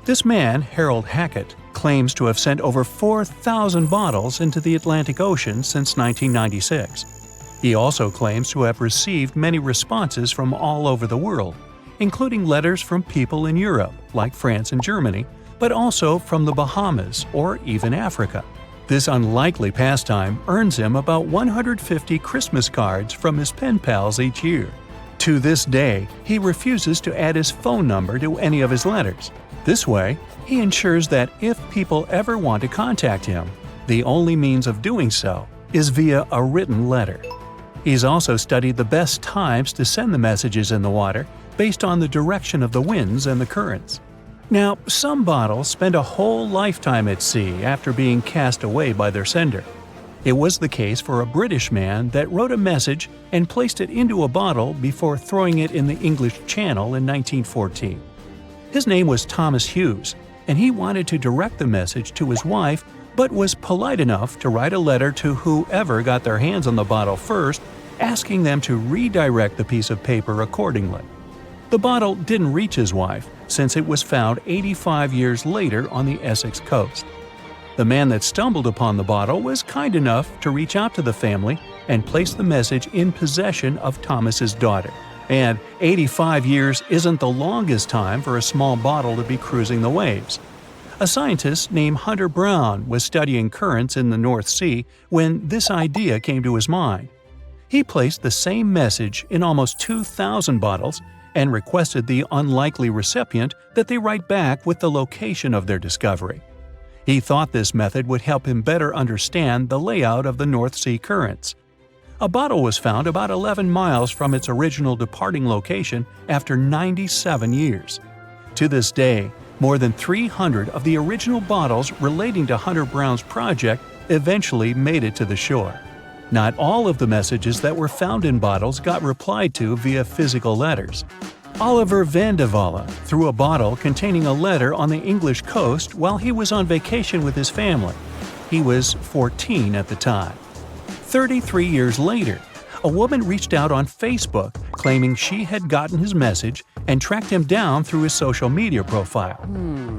This man, Harold Hackett, claims to have sent over 4,000 bottles into the Atlantic Ocean since 1996. He also claims to have received many responses from all over the world, including letters from people in Europe, like France and Germany, but also from the Bahamas or even Africa. This unlikely pastime earns him about 150 Christmas cards from his pen pals each year. To this day, he refuses to add his phone number to any of his letters. This way, he ensures that if people ever want to contact him, the only means of doing so is via a written letter. He's also studied the best times to send the messages in the water based on the direction of the winds and the currents. Now, some bottles spend a whole lifetime at sea after being cast away by their sender. It was the case for a British man that wrote a message and placed it into a bottle before throwing it in the English Channel in 1914. His name was Thomas Hughes, and he wanted to direct the message to his wife but was polite enough to write a letter to whoever got their hands on the bottle first, asking them to redirect the piece of paper accordingly. The bottle didn't reach his wife, since it was found 85 years later on the Essex coast. The man that stumbled upon the bottle was kind enough to reach out to the family and place the message in possession of Thomas's daughter. And 85 years isn't the longest time for a small bottle to be cruising the waves. A scientist named Hunter Brown was studying currents in the North Sea when this idea came to his mind. He placed the same message in almost 2,000 bottles and requested the unlikely recipient that they write back with the location of their discovery. He thought this method would help him better understand the layout of the North Sea currents. A bottle was found about 11 miles from its original departing location after 97 years. To this day, more than 300 of the original bottles relating to Hunter Brown's project eventually made it to the shore. Not all of the messages that were found in bottles got replied to via physical letters. Oliver van de Walle threw a bottle containing a letter on the English coast while he was on vacation with his family. He was 14 at the time. 33 years later, a woman reached out on Facebook claiming she had gotten his message and tracked him down through his social media profile.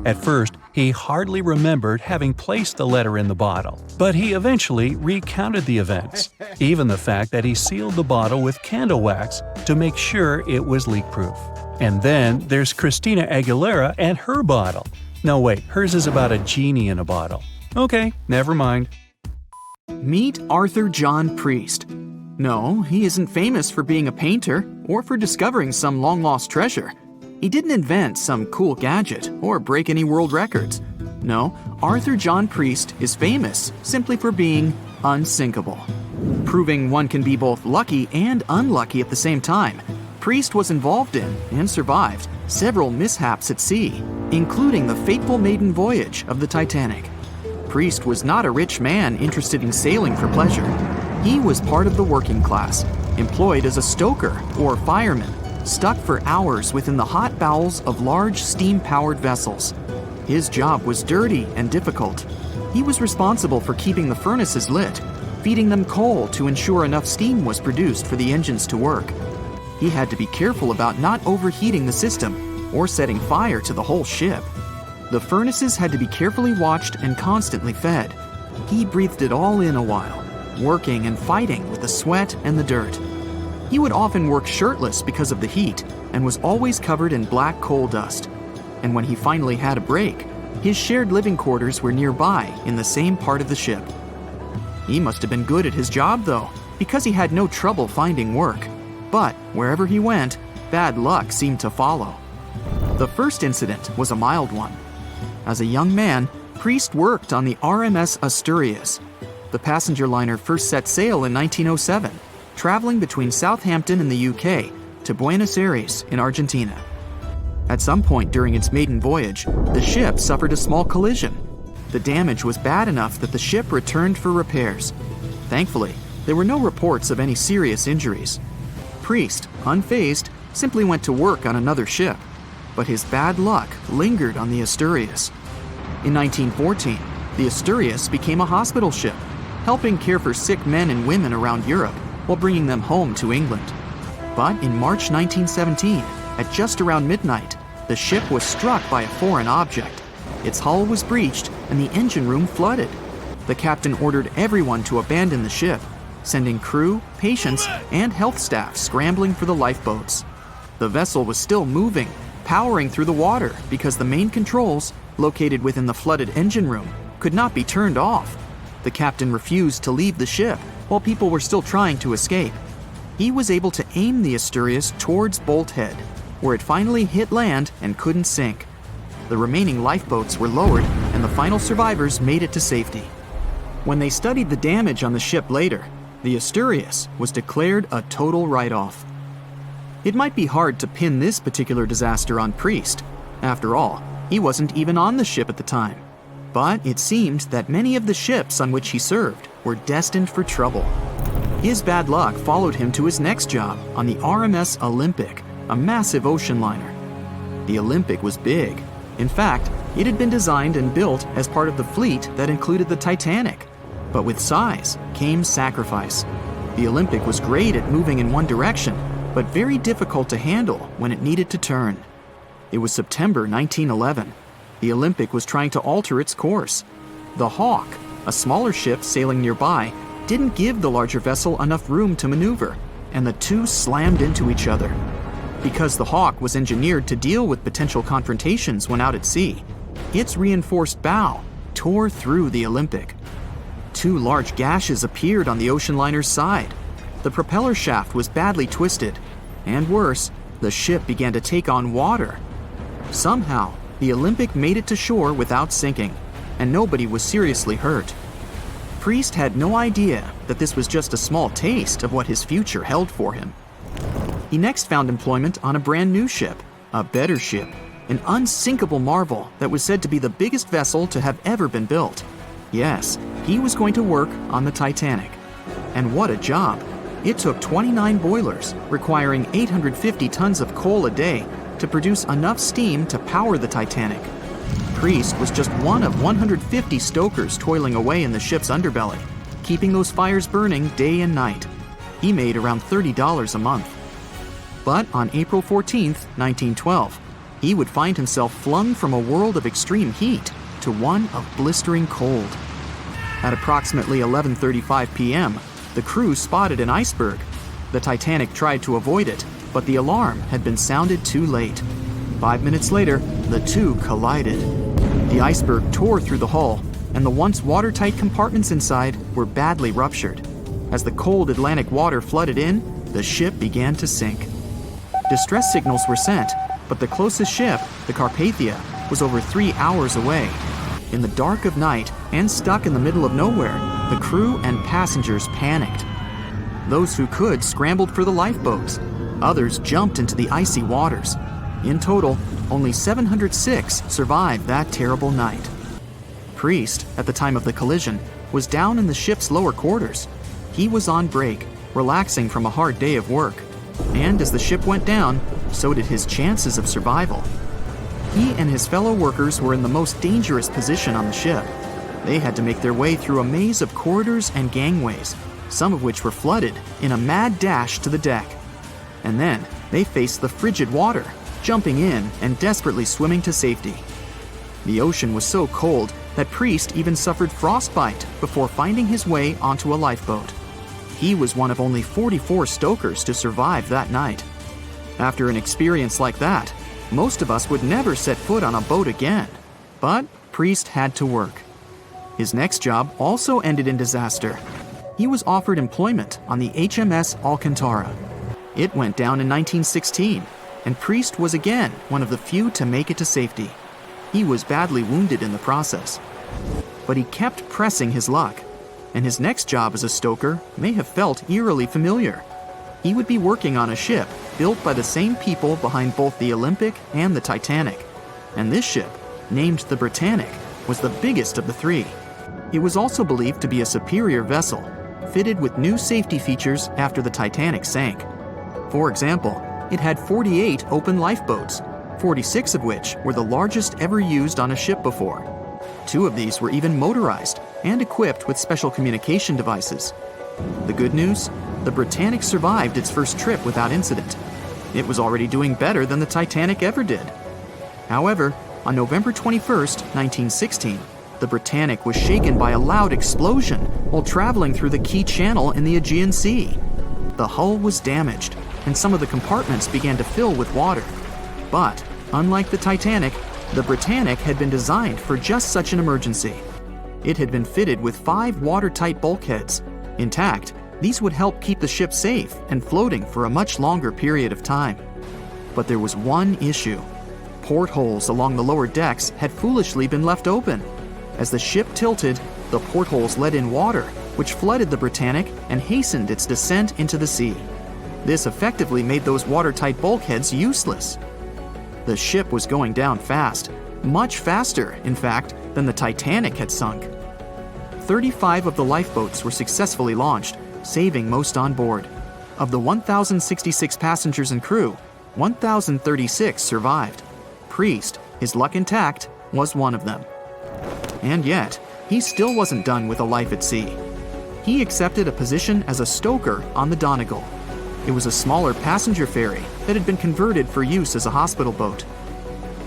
At first, he hardly remembered having placed the letter in the bottle, but he eventually recounted the events, even the fact that he sealed the bottle with candle wax to make sure it was leak-proof. And then there's Christina Aguilera and her bottle. No wait, hers is about a genie in a bottle. Okay, never mind. Meet Arthur John Priest. No, he isn't famous for being a painter or for discovering some long-lost treasure. He didn't invent some cool gadget or break any world records. No, Arthur John Priest is famous simply for being unsinkable. Proving one can be both lucky and unlucky at the same time, Priest was involved in and survived several mishaps at sea, including the fateful maiden voyage of the Titanic. Priest was not a rich man interested in sailing for pleasure. He was part of the working class, employed as a stoker or fireman, stuck for hours within the hot bowels of large steam-powered vessels. His job was dirty and difficult. He was responsible for keeping the furnaces lit, feeding them coal to ensure enough steam was produced for the engines to work. He had to be careful about not overheating the system or setting fire to the whole ship. The furnaces had to be carefully watched and constantly fed. He breathed it all in a while, working and fighting with the sweat and the dirt. He would often work shirtless because of the heat and was always covered in black coal dust. And when he finally had a break, his shared living quarters were nearby in the same part of the ship. He must have been good at his job though, because he had no trouble finding work. But wherever he went, bad luck seemed to follow. The first incident was a mild one. As a young man, Priest worked on the RMS Asturias. The passenger liner first set sail in 1907, traveling between Southampton in the UK to Buenos Aires in Argentina. At some point during its maiden voyage, the ship suffered a small collision. The damage was bad enough that the ship returned for repairs. Thankfully, there were no reports of any serious injuries. Priest, unfazed, simply went to work on another ship, but his bad luck lingered on the Asturias. In 1914, the Asturias became a hospital ship, helping care for sick men and women around Europe while bringing them home to England. But in March 1917, at just around midnight, the ship was struck by a foreign object. Its hull was breached and the engine room flooded. The captain ordered everyone to abandon the ship, sending crew, patients, and health staff scrambling for the lifeboats. The vessel was still moving, powering through the water because the main controls, located within the flooded engine room, could not be turned off. The captain refused to leave the ship while people were still trying to escape. he was able to aim the Asturias towards Bolt Head, where it finally hit land and couldn't sink. The remaining lifeboats were lowered, and the final survivors made it to safety. When they studied the damage on the ship later, the Asturias was declared a total write-off. It might be hard to pin this particular disaster on Priest. After all, he wasn't even on the ship at the time. But it seemed that many of the ships on which he served were destined for trouble. His bad luck followed him to his next job on the RMS Olympic, a massive ocean liner. The Olympic was big. In fact, it had been designed and built as part of the fleet that included the Titanic. But with size came sacrifice. The Olympic was great at moving in one direction, but very difficult to handle when it needed to turn. It was September 1911. The Olympic was trying to alter its course. The Hawk, a smaller ship sailing nearby, didn't give the larger vessel enough room to maneuver, and the two slammed into each other. Because the Hawk was engineered to deal with potential confrontations when out at sea, its reinforced bow tore through the Olympic. Two large gashes appeared on the ocean liner's side. The propeller shaft was badly twisted, and worse, the ship began to take on water. Somehow, the Olympic made it to shore without sinking, and nobody was seriously hurt. Priest had no idea that this was just a small taste of what his future held for him. He next found employment on a brand new ship, a better ship, an unsinkable marvel that was said to be the biggest vessel to have ever been built. Yes, he was going to work on the Titanic. And what a job! It took 29 boilers, requiring 850 tons of coal a day to produce enough steam to power the Titanic. Priest was just one of 150 stokers toiling away in the ship's underbelly, keeping those fires burning day and night. He made around $30 a month. But on April 14, 1912, he would find himself flung from a world of extreme heat to one of blistering cold. At approximately 11:35 p.m., the crew spotted an iceberg. The Titanic tried to avoid it, but the alarm had been sounded too late. 5 minutes later, the two collided. The iceberg tore through the hull, and the once watertight compartments inside were badly ruptured. As the cold Atlantic water flooded in, the ship began to sink. Distress signals were sent, but the closest ship, the Carpathia, was over 3 hours away. In the dark of night and stuck in the middle of nowhere, the crew and passengers panicked. Those who could scrambled for the lifeboats. Others jumped into the icy waters. In total, only 706 survived that terrible night. Priest, at the time of the collision, was down in the ship's lower quarters. He was on break, relaxing from a hard day of work. And as the ship went down, so did his chances of survival. He and his fellow workers were in the most dangerous position on the ship. They had to make their way through a maze of corridors and gangways, some of which were flooded, in a mad dash to the deck. And then they faced the frigid water, jumping in and desperately swimming to safety. The ocean was so cold that Priest even suffered frostbite before finding his way onto a lifeboat. He was one of only 44 stokers to survive that night. After an experience like that, most of us would never set foot on a boat again. But Priest had to work. His next job also ended in disaster. He was offered employment on the HMS Alcantara. It went down in 1916, and Priest was again one of the few to make it to safety. He was badly wounded in the process. But he kept pressing his luck, and his next job as a stoker may have felt eerily familiar. He would be working on a ship built by the same people behind both the Olympic and the Titanic. And this ship, named the Britannic, was the biggest of the three. It was also believed to be a superior vessel, fitted with new safety features after the Titanic sank. For example, it had 48 open lifeboats, 46 of which were the largest ever used on a ship before. 2 of these were even motorized and equipped with special communication devices. The good news? The Britannic survived its first trip without incident. It was already doing better than the Titanic ever did. However, on November 21st, 1916, the Britannic was shaken by a loud explosion while traveling through the key channel in the Aegean Sea. The hull was damaged, and some of the compartments began to fill with water. But, unlike the Titanic, the Britannic had been designed for just such an emergency. It had been fitted with 5 watertight bulkheads. Intact, These would help keep the ship safe and floating for a much longer period of time. But there was one issue. Portholes along the lower decks had foolishly been left open. As the ship tilted, the portholes let in water, which flooded the Britannic and hastened its descent into the sea. This effectively made those watertight bulkheads useless. The ship was going down fast, much faster, in fact, than the Titanic had sunk. 35 of the lifeboats were successfully launched, saving most on board. Of the 1,066 passengers and crew, 1,036 survived. Priest, his luck intact, was one of them. And yet, he still wasn't done with a life at sea. He accepted a position as a stoker on the Donegal. It was a smaller passenger ferry that had been converted for use as a hospital boat.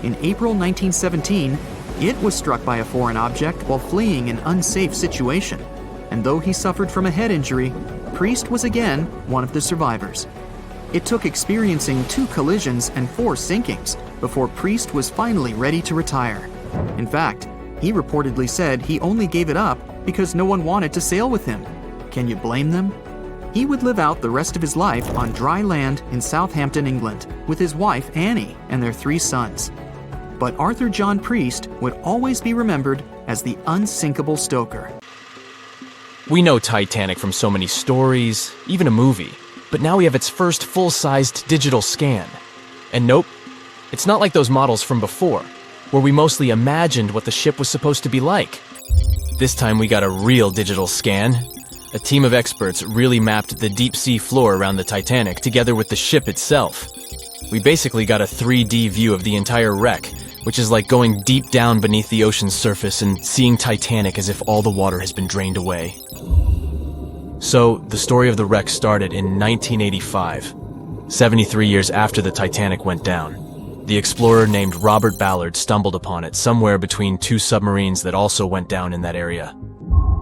In April 1917, it was struck by a foreign object while fleeing an unsafe situation, and though he suffered from a head injury, Priest was again one of the survivors. It took experiencing 2 collisions and 4 sinkings before Priest was finally ready to retire. In fact, he reportedly said he only gave it up because no one wanted to sail with him. Can you blame them? He would live out the rest of his life on dry land in Southampton, England, with his wife Annie and their 3 sons. But Arthur John Priest would always be remembered as the unsinkable stoker. We know Titanic from so many stories, even a movie, but now we have its first full-sized digital scan. And nope, it's not like those models from before, where we mostly imagined what the ship was supposed to be like. This time we got a real digital scan. A team of experts really mapped the deep-sea floor around the Titanic together with the ship itself. We basically got a 3D view of the entire wreck, which is like going deep down beneath the ocean's surface and seeing Titanic as if all the water has been drained away. So, the story of the wreck started in 1985, 73 years after the Titanic went down. The explorer named Robert Ballard stumbled upon it somewhere between 2 submarines that also went down in that area.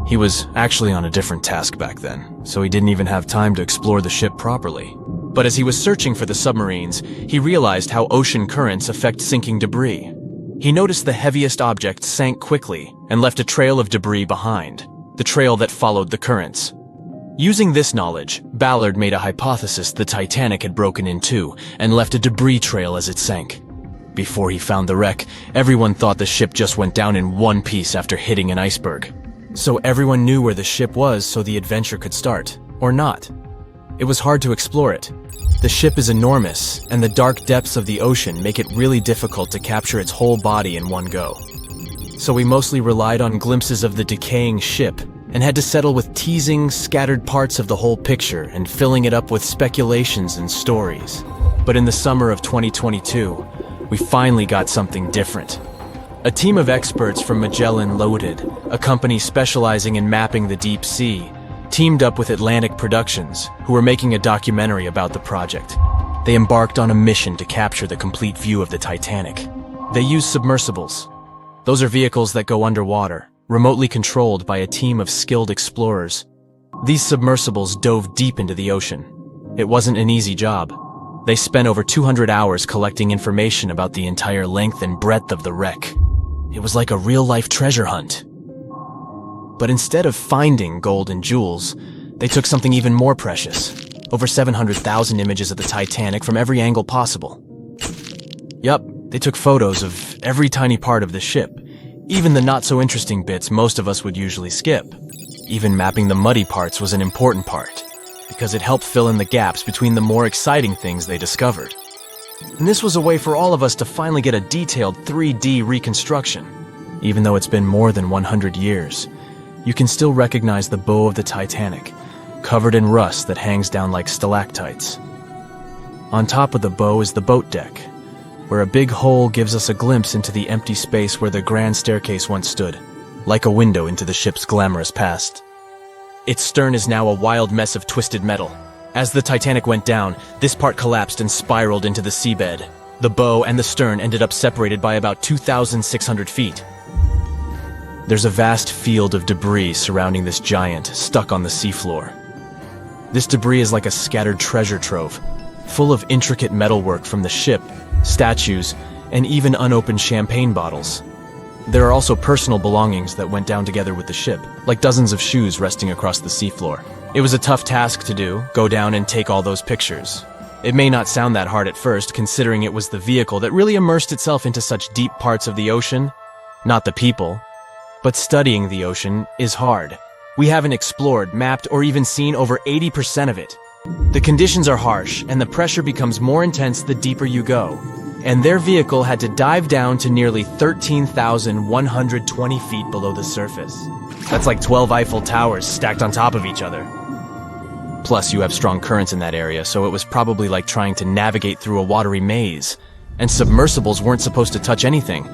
He was actually on a different task back then, so he didn't even have time to explore the ship properly. But as he was searching for the submarines, he realized how ocean currents affect sinking debris. He noticed the heaviest object sank quickly and left a trail of debris behind, the trail that followed the currents. Using this knowledge, Ballard made a hypothesis the Titanic had broken in 2 and left a debris trail as it sank. Before he found the wreck, everyone thought the ship just went down in one piece after hitting an iceberg. So everyone knew where the ship was so the adventure could start, or not. It was hard to explore it. The ship is enormous, and the dark depths of the ocean make it really difficult to capture its whole body in one go. So we mostly relied on glimpses of the decaying ship, and had to settle with teasing scattered parts of the whole picture and filling it up with speculations and stories. But in the summer of 2022, we finally got something different. A team of experts from Magellan Loaded, a company specializing in mapping the deep sea, teamed up with Atlantic Productions, who were making a documentary about the project. They embarked on a mission to capture the complete view of the Titanic. They used submersibles. Those are vehicles that go underwater, remotely controlled by a team of skilled explorers. These submersibles dove deep into the ocean. It wasn't an easy job. They spent over 200 hours collecting information about the entire length and breadth of the wreck. It was like a real-life treasure hunt. But instead of finding gold and jewels, they took something even more precious. Over 700,000 images of the Titanic from every angle possible. Yup, they took photos of every tiny part of the ship, even the not-so-interesting bits most of us would usually skip. Even mapping the muddy parts was an important part, because it helped fill in the gaps between the more exciting things they discovered. And this was a way for all of us to finally get a detailed 3D reconstruction. Even though it's been more than 100 years, you can still recognize the bow of the Titanic, covered in rust that hangs down like stalactites. On top of the bow is the boat deck, where a big hole gives us a glimpse into the empty space where the grand staircase once stood, like a window into the ship's glamorous past. Its stern is now a wild mess of twisted metal. As the Titanic went down, this part collapsed and spiraled into the seabed. The bow and the stern ended up separated by about 2,600 feet. There's a vast field of debris surrounding this giant, stuck on the seafloor. This debris is like a scattered treasure trove, full of intricate metalwork from the ship, statues, and even unopened champagne bottles. There are also personal belongings that went down together with the ship, like dozens of shoes resting across the seafloor. It was a tough task to do, go down and take all those pictures. It may not sound that hard at first, considering it was the vehicle that really immersed itself into such deep parts of the ocean, not the people. But studying the ocean is hard. We haven't explored, mapped, or even seen over 80% of it. The conditions are harsh, and the pressure becomes more intense the deeper you go. And their vehicle had to dive down to nearly 13,120 feet below the surface. That's like 12 Eiffel Towers stacked on top of each other. Plus, you have strong currents in that area, so it was probably like trying to navigate through a watery maze. And submersibles weren't supposed to touch anything.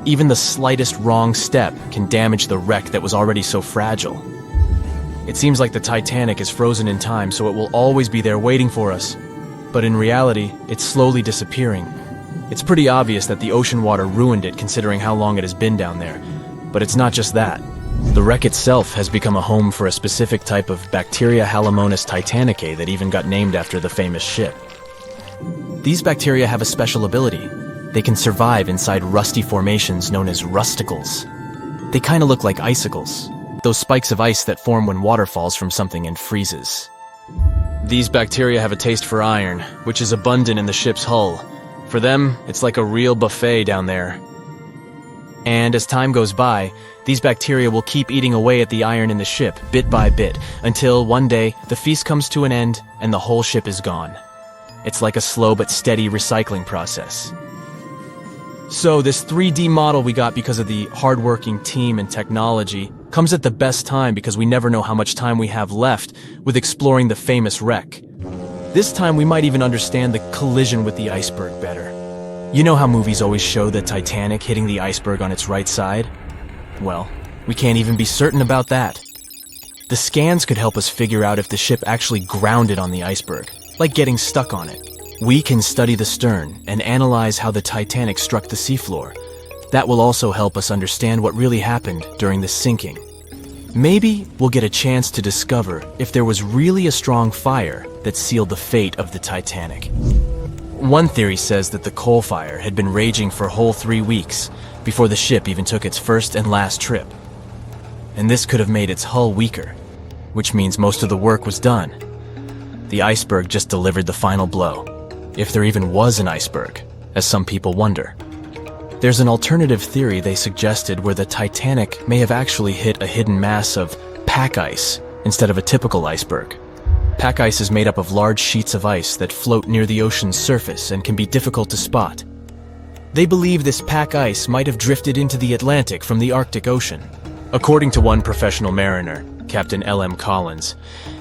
Even the slightest wrong step can damage the wreck that was already so fragile. It seems like the Titanic is frozen in time, so it will always be there waiting for us. But in reality, it's slowly disappearing. It's pretty obvious that the ocean water ruined it considering how long it has been down there. But it's not just that. The wreck itself has become a home for a specific type of bacteria Halomonas titanicae that even got named after the famous ship. These bacteria have a special ability. They can survive inside rusty formations known as rusticles. They kind of look like icicles, those spikes of ice that form when water falls from something and freezes. These bacteria have a taste for iron, which is abundant in the ship's hull. For them, it's like a real buffet down there. And as time goes by, these bacteria will keep eating away at the iron in the ship, bit by bit, until one day the feast comes to an end and the whole ship is gone. It's like a slow but steady recycling process. So this 3D model we got because of the hardworking team and technology comes at the best time because we never know how much time we have left with exploring the famous wreck. This time we might even understand the collision with the iceberg better. You know how movies always show the Titanic hitting the iceberg on its right side? Well, we can't even be certain about that. The scans could help us figure out if the ship actually grounded on the iceberg, like getting stuck on it. We can study the stern and analyze how the Titanic struck the seafloor. That will also help us understand what really happened during the sinking. Maybe we'll get a chance to discover if there was really a strong fire that sealed the fate of the Titanic. One theory says that the coal fire had been raging for a whole 3 weeks before the ship even took its first and last trip. And this could have made its hull weaker, which means most of the work was done. The iceberg just delivered the final blow, if there even was an iceberg, as some people wonder. There's an alternative theory they suggested where the Titanic may have actually hit a hidden mass of pack ice instead of a typical iceberg. Pack ice is made up of large sheets of ice that float near the ocean's surface and can be difficult to spot. They believe this pack ice might have drifted into the Atlantic from the Arctic Ocean. According to one professional mariner, Captain L.M. Collins,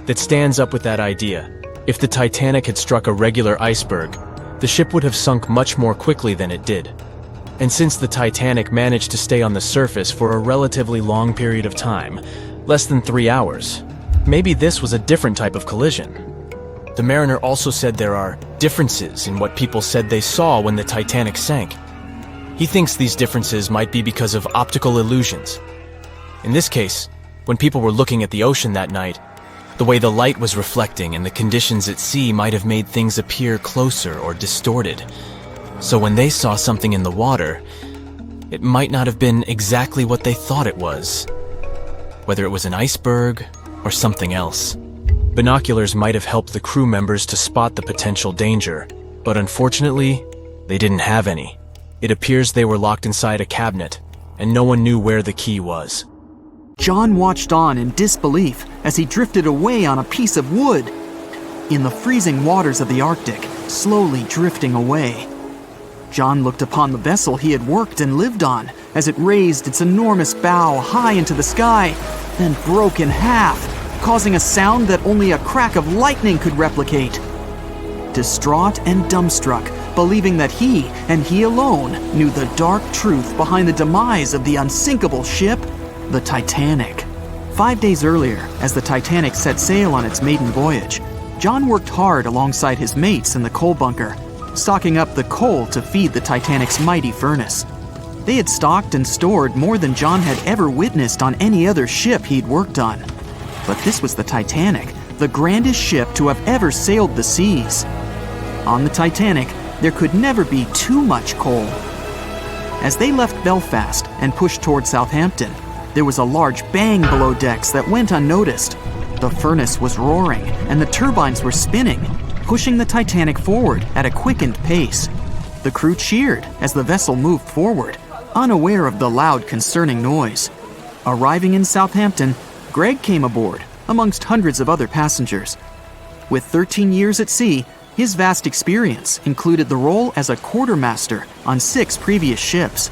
that stands up with that idea. If the Titanic had struck a regular iceberg, the ship would have sunk much more quickly than it did. And since the Titanic managed to stay on the surface for a relatively long period of time, less than 3 hours, maybe this was a different type of collision. The mariner also said there are differences in what people said they saw when the Titanic sank. He thinks these differences might be because of optical illusions. In this case, when people were looking at the ocean that night, the way the light was reflecting and the conditions at sea might have made things appear closer or distorted. So when they saw something in the water, it might not have been exactly what they thought it was. Whether it was an iceberg or something else. Binoculars might have helped the crew members to spot the potential danger, but unfortunately, they didn't have any. It appears they were locked inside a cabinet, and no one knew where the key was. John watched on in disbelief as he drifted away on a piece of wood. In the freezing waters of the Arctic, slowly drifting away. John looked upon the vessel he had worked and lived on as it raised its enormous bow high into the sky, then broke in half, causing a sound that only a crack of lightning could replicate. Distraught and dumbstruck, believing that he, and he alone, knew the dark truth behind the demise of the unsinkable ship, the Titanic. 5 days earlier, as the Titanic set sail on its maiden voyage, John worked hard alongside his mates in the coal bunker, stocking up the coal to feed the Titanic's mighty furnace. They had stocked and stored more than John had ever witnessed on any other ship he'd worked on. But this was the Titanic, the grandest ship to have ever sailed the seas. On the Titanic, there could never be too much coal. As they left Belfast and pushed toward Southampton, there was a large bang below decks that went unnoticed. The furnace was roaring and the turbines were spinning, pushing the Titanic forward at a quickened pace. The crew cheered as the vessel moved forward, unaware of the loud, concerning noise. Arriving in Southampton, Greg came aboard, amongst hundreds of other passengers. With 13 years at sea, his vast experience included the role as a quartermaster on 6 previous ships.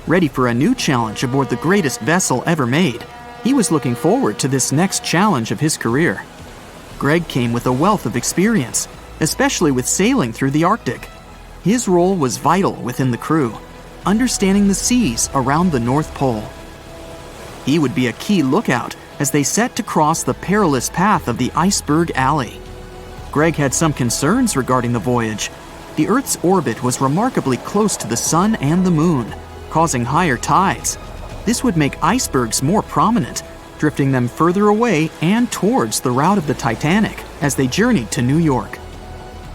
Ready for a new challenge aboard the greatest vessel ever made, he was looking forward to this next challenge of his career. Greg came with a wealth of experience, especially with sailing through the Arctic. His role was vital within the crew, understanding the seas around the North Pole. He would be a key lookout as they set to cross the perilous path of the Iceberg Alley. Greg had some concerns regarding the voyage. The Earth's orbit was remarkably close to the Sun and the Moon, causing higher tides. This would make icebergs more prominent, drifting them further away and towards the route of the Titanic as they journeyed to New York.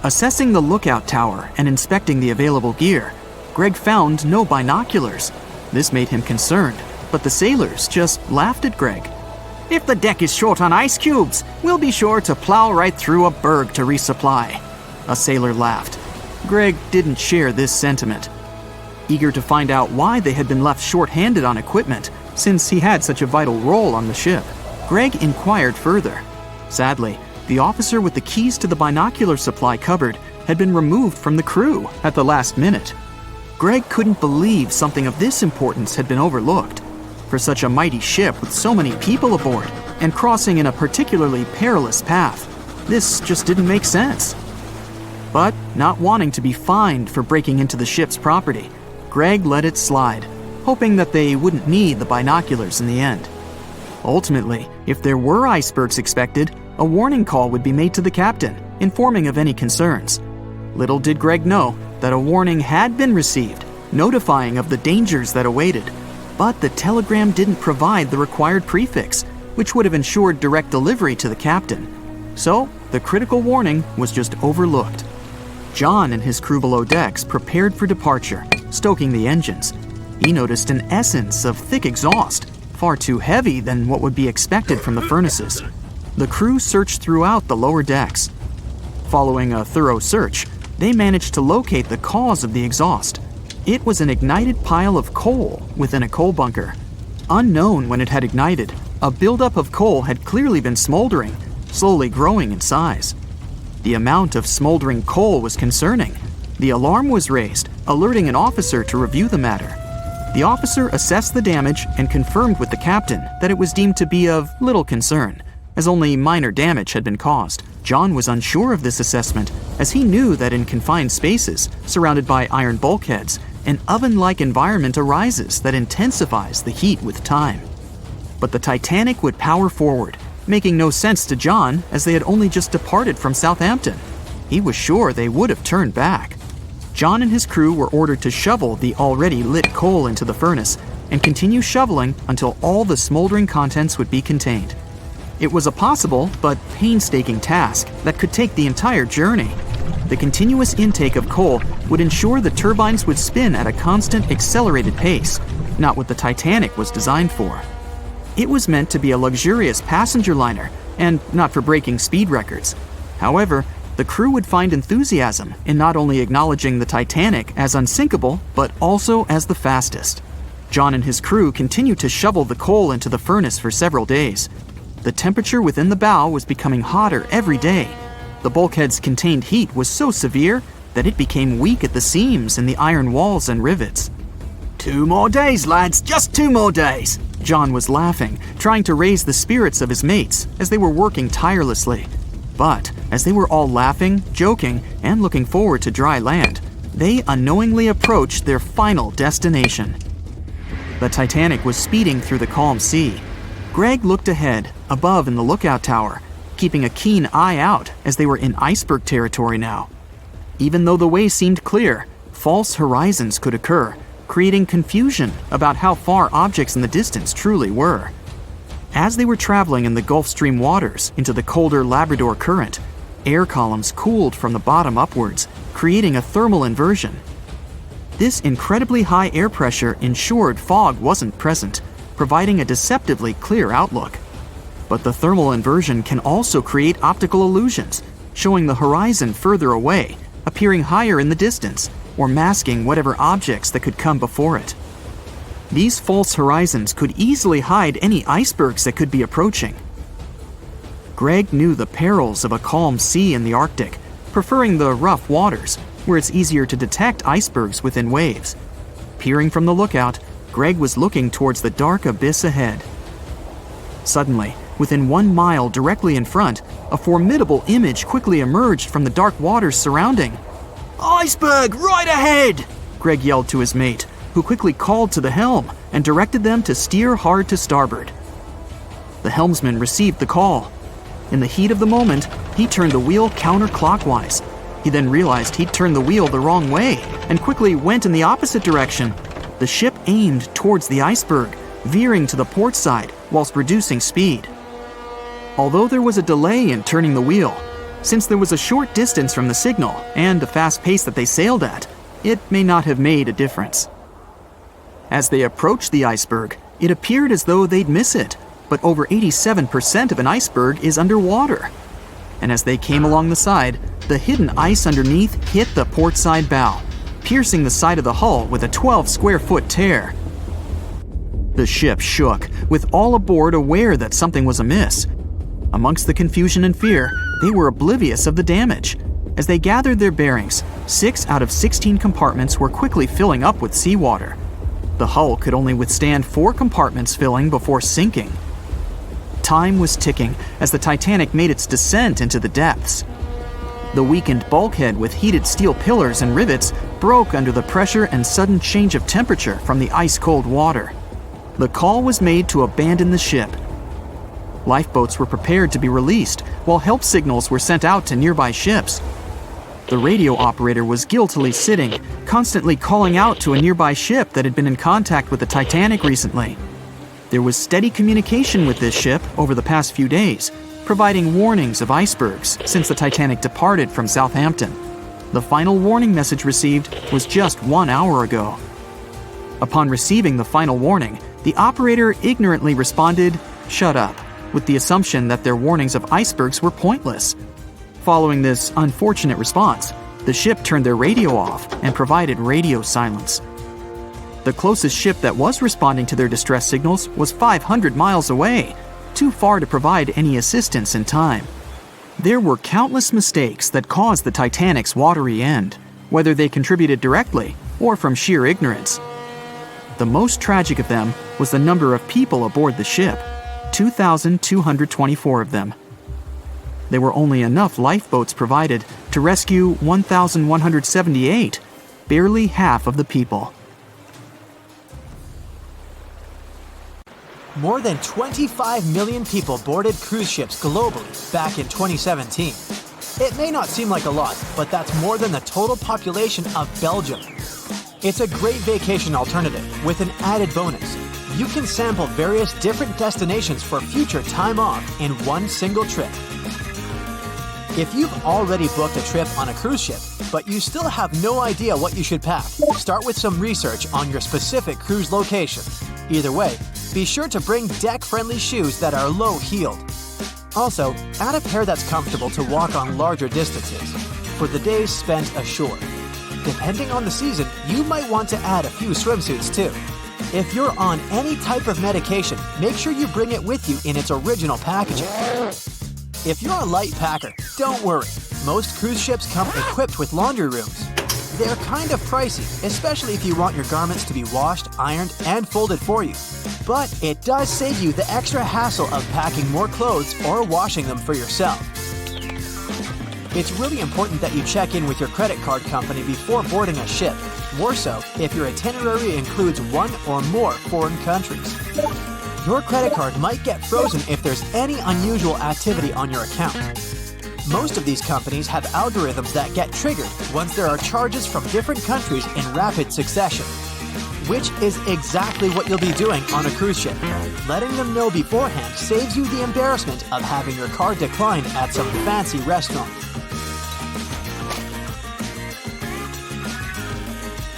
Assessing the lookout tower and inspecting the available gear, Greg found no binoculars. This made him concerned, but the sailors just laughed at Greg. "If the deck is short on ice cubes, we'll be sure to plow right through a berg to resupply." A sailor laughed. Greg didn't share this sentiment. Eager to find out why they had been left short-handed on equipment, since he had such a vital role on the ship, Greg inquired further. Sadly, the officer with the keys to the binocular supply cupboard had been removed from the crew at the last minute. Greg couldn't believe something of this importance had been overlooked. For such a mighty ship with so many people aboard and crossing in a particularly perilous path, this just didn't make sense. But not wanting to be fined for breaking into the ship's property, Greg let it slide, hoping that they wouldn't need the binoculars in the end. Ultimately, if there were icebergs expected, a warning call would be made to the captain, informing of any concerns. Little did Greg know that a warning had been received, notifying of the dangers that awaited. But the telegram didn't provide the required prefix, which would have ensured direct delivery to the captain. So, the critical warning was just overlooked. John and his crew below decks prepared for departure, stoking the engines. He noticed an essence of thick exhaust, far too heavy than what would be expected from the furnaces. The crew searched throughout the lower decks. Following a thorough search, they managed to locate the cause of the exhaust. It was an ignited pile of coal within a coal bunker. Unknown when it had ignited, a buildup of coal had clearly been smoldering, slowly growing in size. The amount of smoldering coal was concerning. The alarm was raised, alerting an officer to review the matter. The officer assessed the damage and confirmed with the captain that it was deemed to be of little concern, as only minor damage had been caused. John was unsure of this assessment, as he knew that in confined spaces, surrounded by iron bulkheads, an oven-like environment arises that intensifies the heat with time. But the Titanic would power forward, making no sense to John as they had only just departed from Southampton. He was sure they would have turned back. John and his crew were ordered to shovel the already lit coal into the furnace and continue shoveling until all the smoldering contents would be contained. It was a possible but painstaking task that could take the entire journey. The continuous intake of coal would ensure the turbines would spin at a constant, accelerated pace, not what the Titanic was designed for. It was meant to be a luxurious passenger liner and not for breaking speed records. However, the crew would find enthusiasm in not only acknowledging the Titanic as unsinkable, but also as the fastest. John and his crew continued to shovel the coal into the furnace for several days. The temperature within the bow was becoming hotter every day. The bulkhead's contained heat was so severe that it became weak at the seams in the iron walls and rivets. "2 more days, lads, just 2 more days!" John was laughing, trying to raise the spirits of his mates as they were working tirelessly. But as they were all laughing, joking, and looking forward to dry land, they unknowingly approached their final destination. The Titanic was speeding through the calm sea. Greg looked ahead, above in the lookout tower, keeping a keen eye out as they were in iceberg territory now. Even though the way seemed clear, false horizons could occur, creating confusion about how far objects in the distance truly were. As they were traveling in the Gulf Stream waters into the colder Labrador Current, air columns cooled from the bottom upwards, creating a thermal inversion. This incredibly high air pressure ensured fog wasn't present, providing a deceptively clear outlook. But the thermal inversion can also create optical illusions, showing the horizon further away, appearing higher in the distance, or masking whatever objects that could come before it. These false horizons could easily hide any icebergs that could be approaching. Greg knew the perils of a calm sea in the Arctic, preferring the rough waters, where it's easier to detect icebergs within waves. Peering from the lookout, Greg was looking towards the dark abyss ahead. Suddenly, within 1 mile directly in front, a formidable image quickly emerged from the dark waters surrounding. "Iceberg, right ahead!" Greg yelled to his mate, who quickly called to the helm and directed them to steer hard to starboard. The helmsman received the call. In the heat of the moment, he turned the wheel counterclockwise. He then realized he'd turned the wheel the wrong way and quickly went in the opposite direction. The ship aimed towards the iceberg, veering to the port side whilst reducing speed. Although there was a delay in turning the wheel, since there was a short distance from the signal and the fast pace that they sailed at, it may not have made a difference. As they approached the iceberg, it appeared as though they'd miss it, but over 87% of an iceberg is underwater. And as they came along the side, the hidden ice underneath hit the port side bow, piercing the side of the hull with a 12-square-foot tear. The ship shook, with all aboard aware that something was amiss. Amongst the confusion and fear, they were oblivious of the damage. As they gathered their bearings, 6 out of 16 compartments were quickly filling up with seawater. The hull could only withstand 4 compartments filling before sinking. Time was ticking as the Titanic made its descent into the depths. The weakened bulkhead with heated steel pillars and rivets broke under the pressure and sudden change of temperature from the ice-cold water. The call was made to abandon the ship. Lifeboats were prepared to be released, while help signals were sent out to nearby ships. The radio operator was guiltily sitting, constantly calling out to a nearby ship that had been in contact with the Titanic recently. There was steady communication with this ship over the past few days, providing warnings of icebergs since the Titanic departed from Southampton. The final warning message received was just 1 hour ago. Upon receiving the final warning, the operator ignorantly responded, "Shut up," with the assumption that their warnings of icebergs were pointless. Following this unfortunate response, the ship turned their radio off and provided radio silence. The closest ship that was responding to their distress signals was 500 miles away, too far to provide any assistance in time. There were countless mistakes that caused the Titanic's watery end, whether they contributed directly or from sheer ignorance. The most tragic of them was the number of people aboard the ship, 2,224 of them. There were only enough lifeboats provided to rescue 1,178, barely half of the people. More than 25 million people boarded cruise ships globally back in 2017. It may not seem like a lot, but that's more than the total population of Belgium. It's a great vacation alternative with an added bonus. You can sample various different destinations for future time off in one single trip. If you've already booked a trip on a cruise ship, but you still have no idea what you should pack, start with some research on your specific cruise location. Either way, be sure to bring deck-friendly shoes that are low-heeled. Also, add a pair that's comfortable to walk on larger distances for the days spent ashore. Depending on the season, you might want to add a few swimsuits too. If you're on any type of medication, make sure you bring it with you in its original packaging. If you're a light packer, don't worry. Most cruise ships come equipped with laundry rooms. They're kind of pricey, especially if you want your garments to be washed, ironed, and folded for you. But it does save you the extra hassle of packing more clothes or washing them for yourself. It's really important that you check in with your credit card company before boarding a ship, more so if your itinerary includes one or more foreign countries. Your credit card might get frozen if there's any unusual activity on your account. Most of these companies have algorithms that get triggered once there are charges from different countries in rapid succession, which is exactly what you'll be doing on a cruise ship. Letting them know beforehand saves you the embarrassment of having your card declined at some fancy restaurant.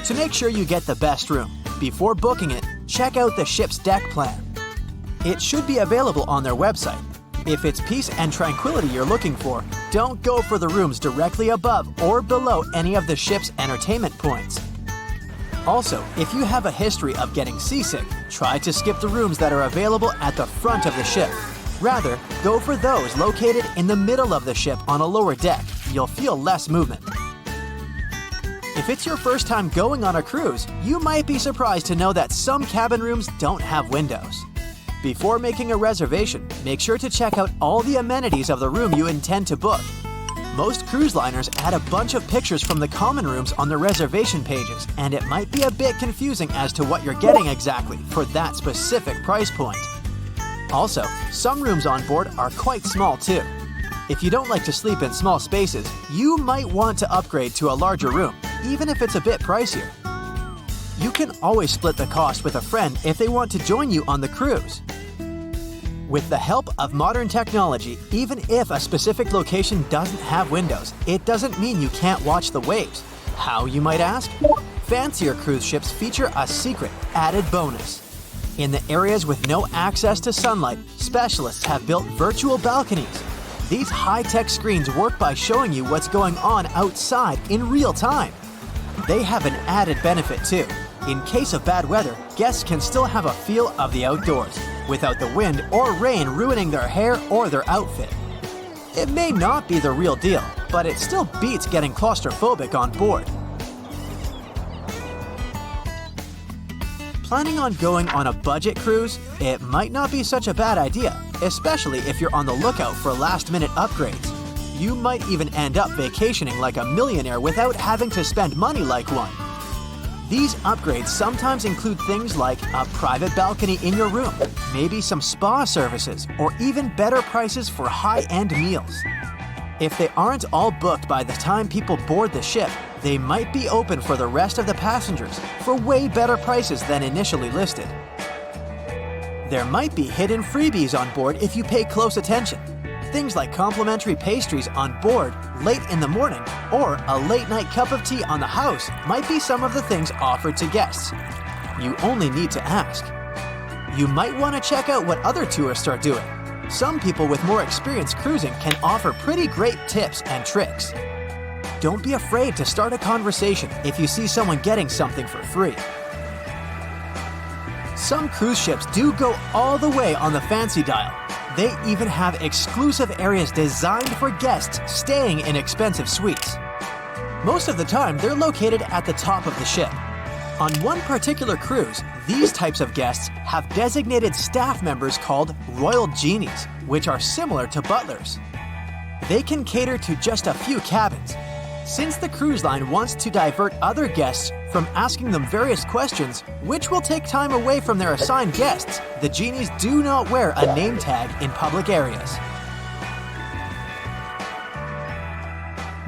To make sure you get the best room, before booking it, check out the ship's deck plan. It should be available on their website, If it's peace and tranquility you're looking for, don't go for the rooms directly above or below any of the ship's entertainment points. Also, if you have a history of getting seasick, try to skip the rooms that are available at the front of the ship. Rather, go for those located in the middle of the ship on a lower deck. You'll feel less movement. If it's your first time going on a cruise, you might be surprised to know that some cabin rooms don't have windows. Before making a reservation, make sure to check out all the amenities of the room you intend to book. Most cruise liners add a bunch of pictures from the common rooms on their reservation pages, and it might be a bit confusing as to what you're getting exactly for that specific price point. Also, some rooms on board are quite small too. If you don't like to sleep in small spaces, you might want to upgrade to a larger room, even if it's a bit pricier. You can always split the cost with a friend if they want to join you on the cruise. With the help of modern technology, even if a specific location doesn't have windows, it doesn't mean you can't watch the waves. How, you might ask? Fancier cruise ships feature a secret, added bonus. In the areas with no access to sunlight, specialists have built virtual balconies. These high-tech screens work by showing you what's going on outside in real time. They have an added benefit too. In case of bad weather, guests can still have a feel of the outdoors, without the wind or rain ruining their hair or their outfit. It may not be the real deal, but it still beats getting claustrophobic on board. Planning on going on a budget cruise? It might not be such a bad idea, especially if you're on the lookout for last-minute upgrades. You might even end up vacationing like a millionaire without having to spend money like one. These upgrades sometimes include things like a private balcony in your room, maybe some spa services, or even better prices for high-end meals. If they aren't all booked by the time people board the ship, they might be open for the rest of the passengers for way better prices than initially listed. There might be hidden freebies on board if you pay close attention. Things like complimentary pastries on board late in the morning or a late-night cup of tea on the house might be some of the things offered to guests. You only need to ask. You might want to check out what other tourists are doing. Some people with more experience cruising can offer pretty great tips and tricks. Don't be afraid to start a conversation if you see someone getting something for free. Some cruise ships do go all the way on the fancy dial. They even have exclusive areas designed for guests staying in expensive suites. Most of the time, they're located at the top of the ship. On one particular cruise, these types of guests have designated staff members called Royal Genies, which are similar to butlers. They can cater to just a few cabins. Since the cruise line wants to divert other guests from asking them various questions, which will take time away from their assigned guests, the genies do not wear a name tag in public areas.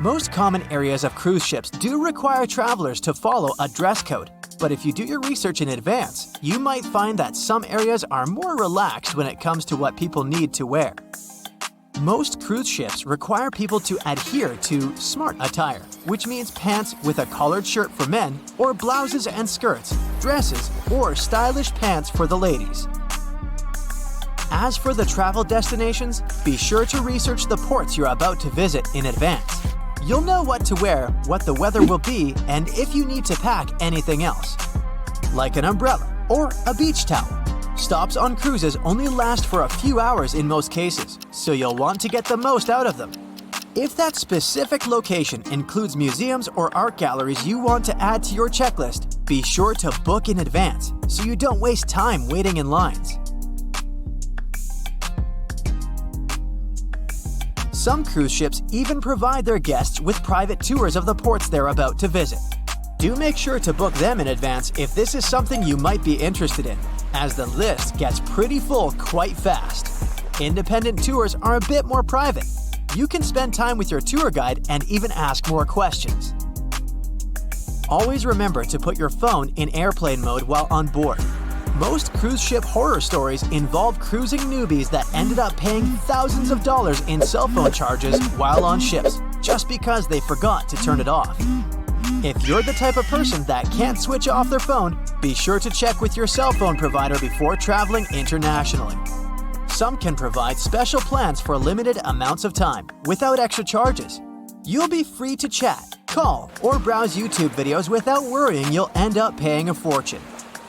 Most common areas of cruise ships do require travelers to follow a dress code, but if you do your research in advance, you might find that some areas are more relaxed when it comes to what people need to wear. Most cruise ships require people to adhere to smart attire, which means pants with a collared shirt for men, or blouses and skirts, dresses, or stylish pants for the ladies. As for the travel destinations, be sure to research the ports you're about to visit in advance. You'll know what to wear, what the weather will be, and if you need to pack anything else, like an umbrella or a beach towel. Stops on cruises only last for a few hours in most cases, so you'll want to get the most out of them. If that specific location includes museums or art galleries you want to add to your checklist, be sure to book in advance so you don't waste time waiting in lines. Some cruise ships even provide their guests with private tours of the ports they're about to visit. Do make sure to book them in advance if this is something you might be interested in, as the list gets pretty full quite fast. Independent tours are a bit more private. You can spend time with your tour guide and even ask more questions. Always remember to put your phone in airplane mode while on board. Most cruise ship horror stories involve cruising newbies that ended up paying thousands of dollars in cell phone charges while on ships, just because they forgot to turn it off. If you're the type of person that can't switch off their phone, be sure to check with your cell phone provider before traveling internationally. some can provide special plans for limited amounts of time without extra charges. You'll be free to chat, call, or browse YouTube videos without worrying you'll end up paying a fortune.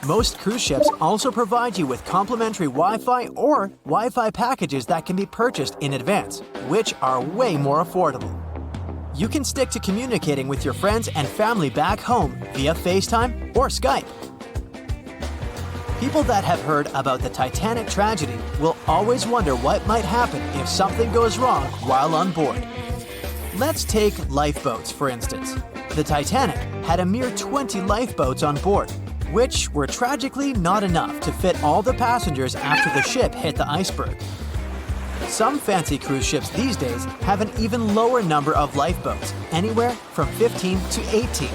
Most cruise ships also provide you with complimentary Wi-Fi or Wi-Fi packages that can be purchased in advance, which are way more affordable. You can stick to communicating with your friends and family back home via FaceTime or Skype. People that have heard about the Titanic tragedy will always wonder what might happen if something goes wrong while on board. Let's take lifeboats, for instance. The Titanic had a mere 20 lifeboats on board, which were tragically not enough to fit all the passengers after the ship hit the iceberg. Some fancy cruise ships these days have an even lower number of lifeboats, anywhere from 15 to 18.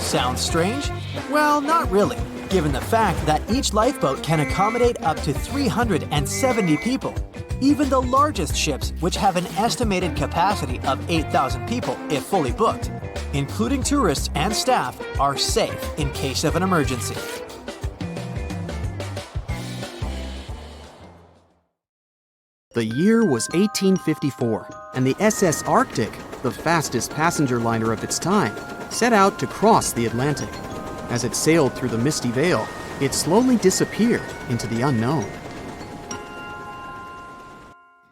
Sounds strange? Well, not really, given the fact that each lifeboat can accommodate up to 370 people. Even the largest ships, which have an estimated capacity of 8,000 people if fully booked, including tourists and staff, are safe in case of an emergency. The year was 1854, and the SS Arctic, the fastest passenger liner of its time, set out to cross the Atlantic. As it sailed through the misty veil, it slowly disappeared into the unknown.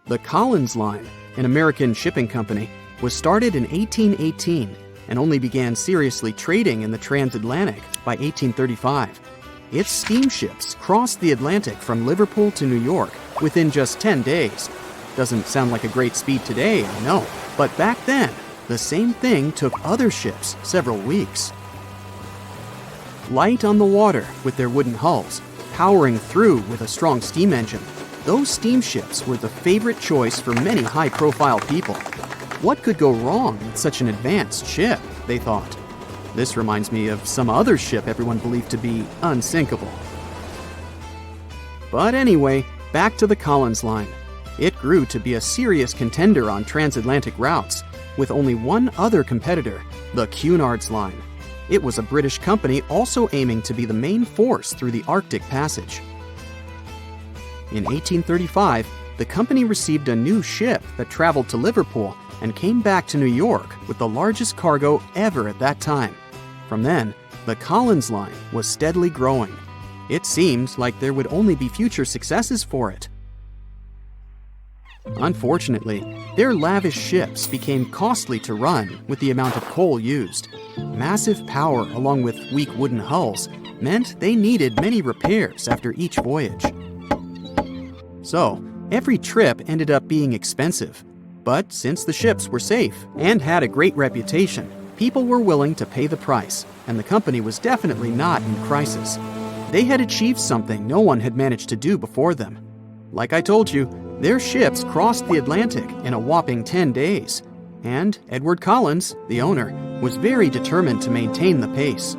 The Collins Line, an American shipping company, was started in 1818 and only began seriously trading in the transatlantic by 1835. Its steamships crossed the Atlantic from Liverpool to New York within just 10 days. Doesn't sound like a great speed today, I know, but back then, the same thing took other ships several weeks. Light on the water with their wooden hulls, powering through with a strong steam engine, those steamships were the favorite choice for many high-profile people. What could go wrong with such an advanced ship, they thought. This reminds me of some other ship everyone believed to be unsinkable. But anyway, back to the Collins Line. It grew to be a serious contender on transatlantic routes, with only one other competitor, the Cunard's Line. It was a British company also aiming to be the main force through the Arctic Passage. In 1835, the company received a new ship that traveled to Liverpool and came back to New York with the largest cargo ever at that time. From then, the Collins Line was steadily growing. It seemed like there would only be future successes for it. Unfortunately, their lavish ships became costly to run with the amount of coal used. Massive power along with weak wooden hulls meant they needed many repairs after each voyage. So, every trip ended up being expensive. But since the ships were safe and had a great reputation, people were willing to pay the price, and the company was definitely not in crisis. They had achieved something no one had managed to do before them. Like I told you, their ships crossed the Atlantic in a whopping 10 days, and Edward Collins, the owner, was very determined to maintain the pace.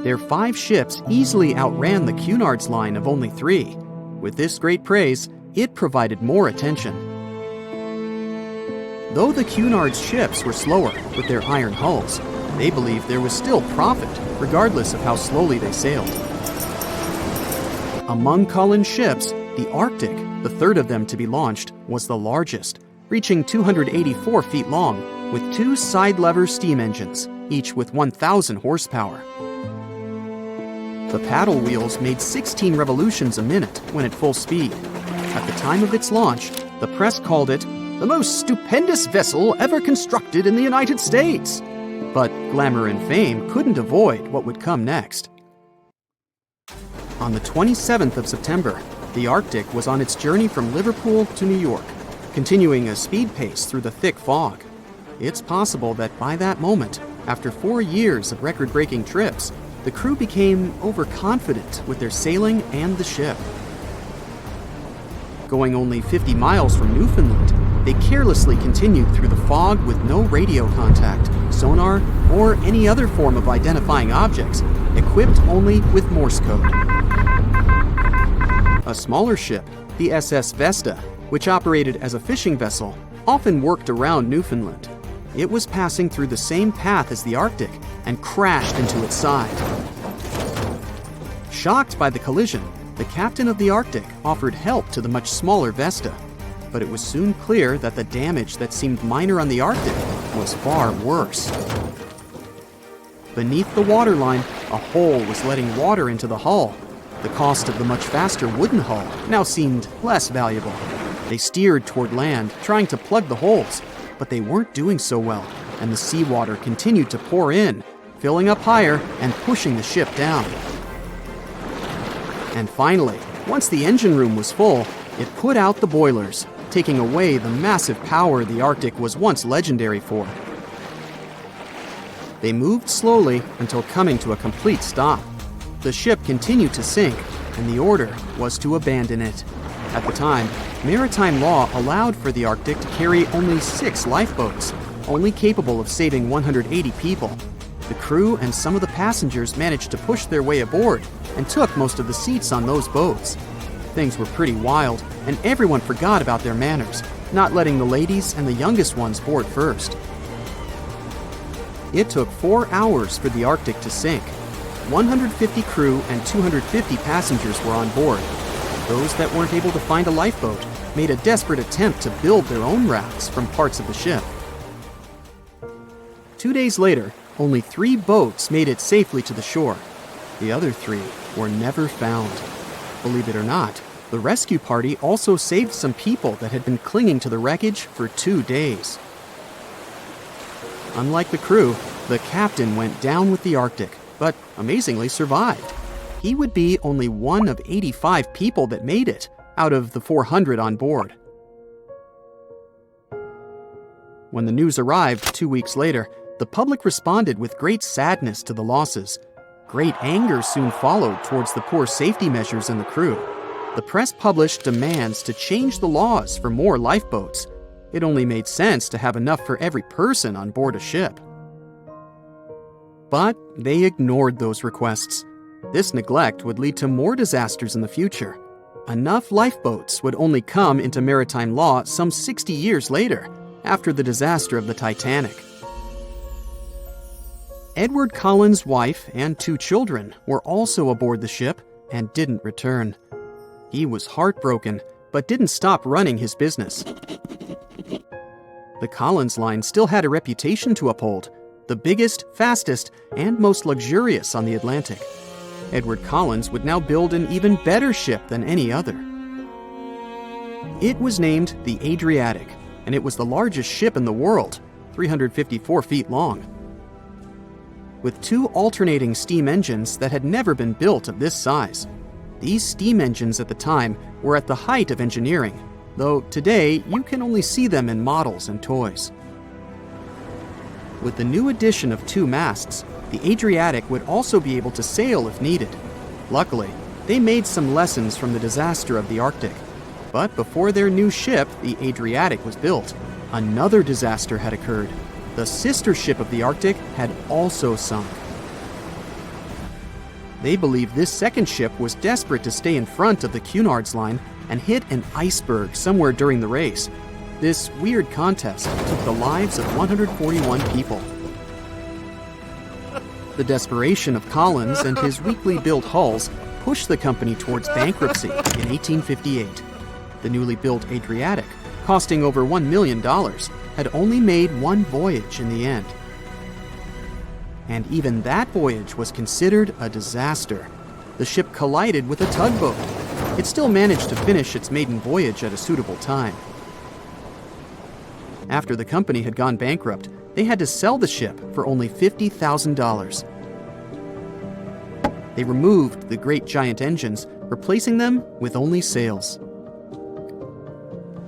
Their 5 ships easily outran the Cunard's Line of only 3. With this great praise, it provided more attention. Though the Cunard's ships were slower with their iron hulls, they believed there was still profit, regardless of how slowly they sailed. Among Collins' ships, the Arctic, the third of them to be launched, was the largest, reaching 284 feet long, with 2 side-lever steam engines, each with 1,000 horsepower. The paddle wheels made 16 revolutions a minute when at full speed. At the time of its launch, the press called it the most stupendous vessel ever constructed in the United States. But glamour and fame couldn't avoid what would come next. On the 27th of September, the Arctic was on its journey from Liverpool to New York, continuing a speed pace through the thick fog. It's possible that by that moment, after 4 years of record-breaking trips, the crew became overconfident with their sailing and the ship. Going only 50 miles from Newfoundland, they carelessly continued through the fog with no radio contact, sonar, or any other form of identifying objects, equipped only with Morse code. A smaller ship, the SS Vesta, which operated as a fishing vessel, often worked around Newfoundland. It was passing through the same path as the Arctic and crashed into its side. Shocked by the collision, the captain of the Arctic offered help to the much smaller Vesta, but it was soon clear that the damage that seemed minor on the Arctic was far worse. Beneath the waterline, a hole was letting water into the hull. The cost of the much faster wooden hull now seemed less valuable. They steered toward land, trying to plug the holes, but they weren't doing so well, and the seawater continued to pour in, filling up higher and pushing the ship down. And finally, once the engine room was full, it put out the boilers, taking away the massive power the Arctic was once legendary for. They moved slowly until coming to a complete stop. The ship continued to sink, and the order was to abandon it. At the time, maritime law allowed for the Arctic to carry only 6 lifeboats, only capable of saving 180 people. The crew and some of the passengers managed to push their way aboard and took most of the seats on those boats. Things were pretty wild, and everyone forgot about their manners, not letting the ladies and the youngest ones board first. It took 4 hours for the Arctic to sink. 150 crew and 250 passengers were on board. Those that weren't able to find a lifeboat made a desperate attempt to build their own rafts from parts of the ship. 2 days later, only 3 boats made it safely to the shore. The other 3 were never found. Believe it or not, the rescue party also saved some people that had been clinging to the wreckage for 2 days. Unlike the crew, the captain went down with the Arctic, but amazingly survived. He would be only one of 85 people that made it, out of the 400 on board. When the news arrived 2 weeks later, the public responded with great sadness to the losses. Great anger soon followed towards the poor safety measures in the crew. The press published demands to change the laws for more lifeboats. It only made sense to have enough for every person on board a ship. But they ignored those requests. This neglect would lead to more disasters in the future. Enough lifeboats would only come into maritime law some 60 years later, after the disaster of the Titanic. Edward Collins' wife and 2 children were also aboard the ship and didn't return. He was heartbroken, but didn't stop running his business. The Collins line still had a reputation to uphold, the biggest, fastest, and most luxurious on the Atlantic. Edward Collins would now build an even better ship than any other. It was named the Adriatic, and it was the largest ship in the world, 354 feet long. With 2 alternating steam engines that had never been built of this size. These steam engines at the time were at the height of engineering, though today you can only see them in models and toys. With the new addition of 2 masts, the Adriatic would also be able to sail if needed. Luckily, they made some lessons from the disaster of the Arctic. But before their new ship, the Adriatic, was built, another disaster had occurred. The sister ship of the Arctic had also sunk. They believed this second ship was desperate to stay in front of the Cunard's line and hit an iceberg somewhere during the race. This weird contest took the lives of 141 people. The desperation of Collins and his weakly built hulls pushed the company towards bankruptcy in 1858. The newly built Adriatic, costing over $1 million, had only made 1 voyage in the end. And even that voyage was considered a disaster. The ship collided with a tugboat. It still managed to finish its maiden voyage at a suitable time. After the company had gone bankrupt, they had to sell the ship for only $50,000. They removed the great giant engines, replacing them with only sails.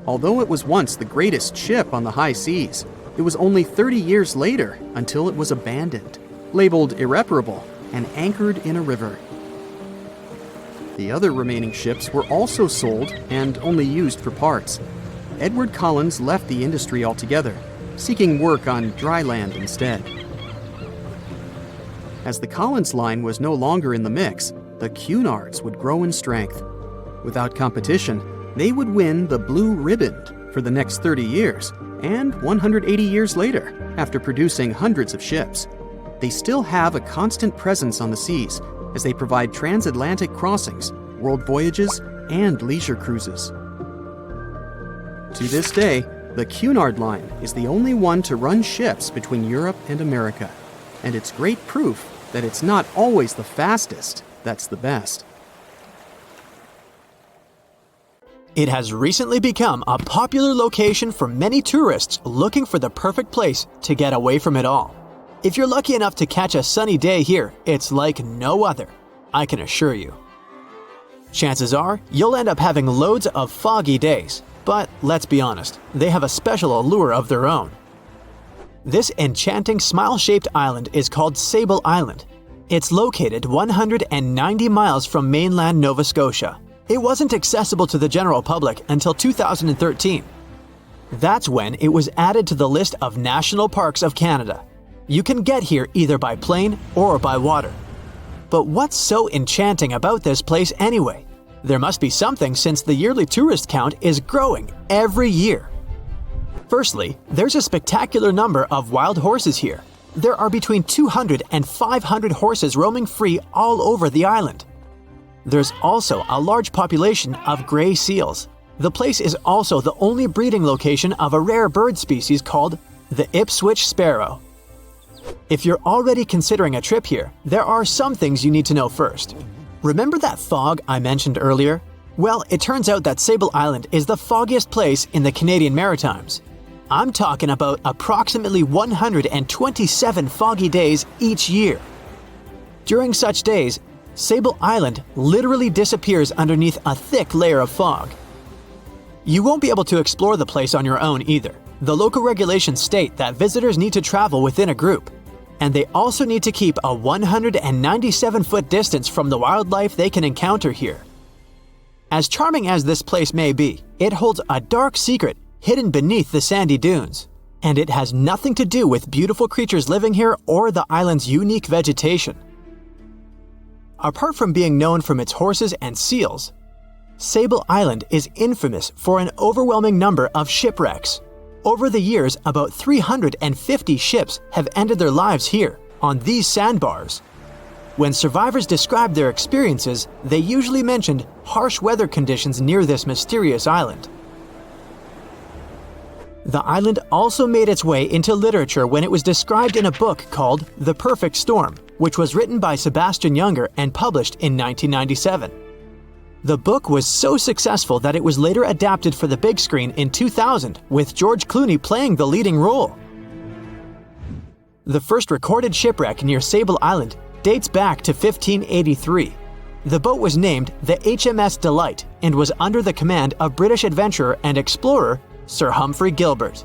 Although it was once the greatest ship on the high seas, it was only 30 years later until it was abandoned, labeled irreparable, and anchored in a river. The other remaining ships were also sold and only used for parts. Edward Collins left the industry altogether, seeking work on dry land instead. As the Collins line was no longer in the mix, the Cunards would grow in strength. Without competition, they would win the Blue Ribbon for the next 30 years, and 180 years later, after producing hundreds of ships. They still have a constant presence on the seas as they provide transatlantic crossings, world voyages and leisure cruises. To this day, the Cunard Line is the only one to run ships between Europe and America, and it's great proof that it's not always the fastest that's the best. It has recently become a popular location for many tourists looking for the perfect place to get away from it all. If you're lucky enough to catch a sunny day here, it's like no other, I can assure you. Chances are, you'll end up having loads of foggy days, but let's be honest, they have a special allure of their own. This enchanting smile-shaped island is called Sable Island. It's located 190 miles from mainland Nova Scotia. It wasn't accessible to the general public until 2013. That's when it was added to the list of National Parks of Canada. You can get here either by plane or by water. But what's so enchanting about this place anyway? There must be something since the yearly tourist count is growing every year. Firstly, there's a spectacular number of wild horses here. There are between 200 and 500 horses roaming free all over the island. There's also a large population of gray seals. The place is also the only breeding location of a rare bird species called the Ipswich sparrow. If you're already considering a trip here, there are some things you need to know first. Remember that fog I mentioned earlier? Well, it turns out that Sable Island is the foggiest place in the Canadian Maritimes. I'm talking about approximately 127 foggy days each year. During such days, Sable Island literally disappears underneath a thick layer of fog. You won't be able to explore the place on your own either. The local regulations state that visitors need to travel within a group, and they also need to keep a 197-foot distance from the wildlife they can encounter here. As charming as this place may be, it holds a dark secret hidden beneath the sandy dunes, and it has nothing to do with beautiful creatures living here or the island's unique vegetation. Apart from being known from its horses and seals, Sable Island is infamous for an overwhelming number of shipwrecks. Over the years, about 350 ships have ended their lives here, on these sandbars. When survivors described their experiences, they usually mentioned harsh weather conditions near this mysterious island. The island also made its way into literature when it was described in a book called The Perfect Storm, which was written by Sebastian Junger and published in 1997. The book was so successful that it was later adapted for the big screen in 2000, with George Clooney playing the leading role. The first recorded shipwreck near Sable Island dates back to 1583. The boat was named the HMS Delight and was under the command of British adventurer and explorer Sir Humphrey Gilbert.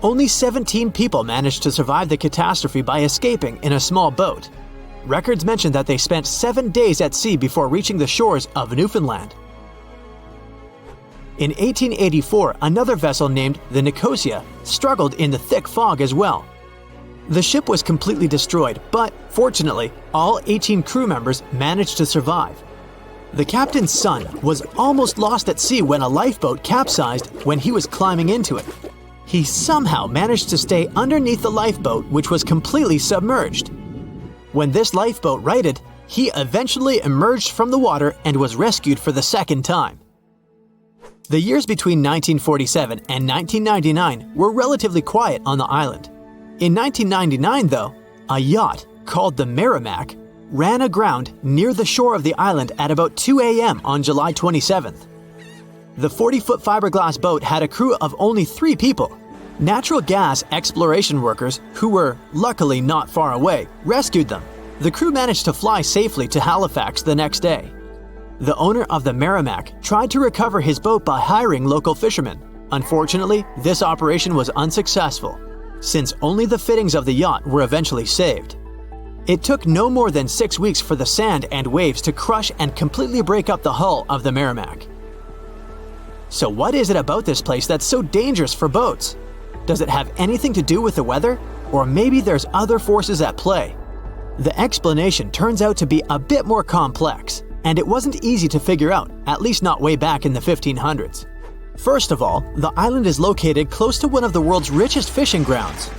Only 17 people managed to survive the catastrophe by escaping in a small boat. Records mention that they spent 7 days at sea before reaching the shores of Newfoundland. In 1884, another vessel named the Nicosia struggled in the thick fog as well. The ship was completely destroyed, but fortunately, all 18 crew members managed to survive. The captain's son was almost lost at sea when a lifeboat capsized when he was climbing into it. He somehow managed to stay underneath the lifeboat, which was completely submerged. When this lifeboat righted, he eventually emerged from the water and was rescued for the second time. The years between 1947 and 1999 were relatively quiet on the island. In 1999, though, a yacht called the Merrimack ran aground near the shore of the island at about 2 a.m. on July 27th. The 40-foot fiberglass boat had a crew of only 3 people. Natural gas exploration workers, who were luckily not far away, rescued them. The crew managed to fly safely to Halifax the next day. The owner of the Merrimack tried to recover his boat by hiring local fishermen. Unfortunately, this operation was unsuccessful, since only the fittings of the yacht were eventually saved. It took no more than 6 weeks for the sand and waves to crush and completely break up the hull of the Merrimack. So what is it about this place that's so dangerous for boats? Does it have anything to do with the weather? Or maybe there's other forces at play? The explanation turns out to be a bit more complex, and it wasn't easy to figure out, at least not way back in the 1500s. First of all, the island is located close to one of the world's richest fishing grounds.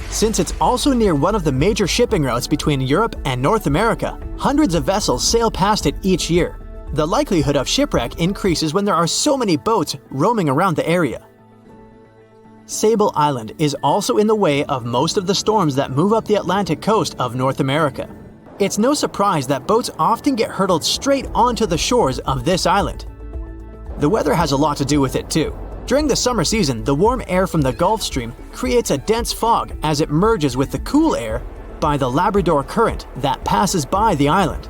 Since it's also near one of the major shipping routes between Europe and North America, hundreds of vessels sail past it each year. The likelihood of shipwreck increases when there are so many boats roaming around the area. Sable Island is also in the way of most of the storms that move up the Atlantic coast of North America. It's no surprise that boats often get hurtled straight onto the shores of this island. The weather has a lot to do with it too. During the summer season, the warm air from the Gulf Stream creates a dense fog as it merges with the cool air by the Labrador Current that passes by the island.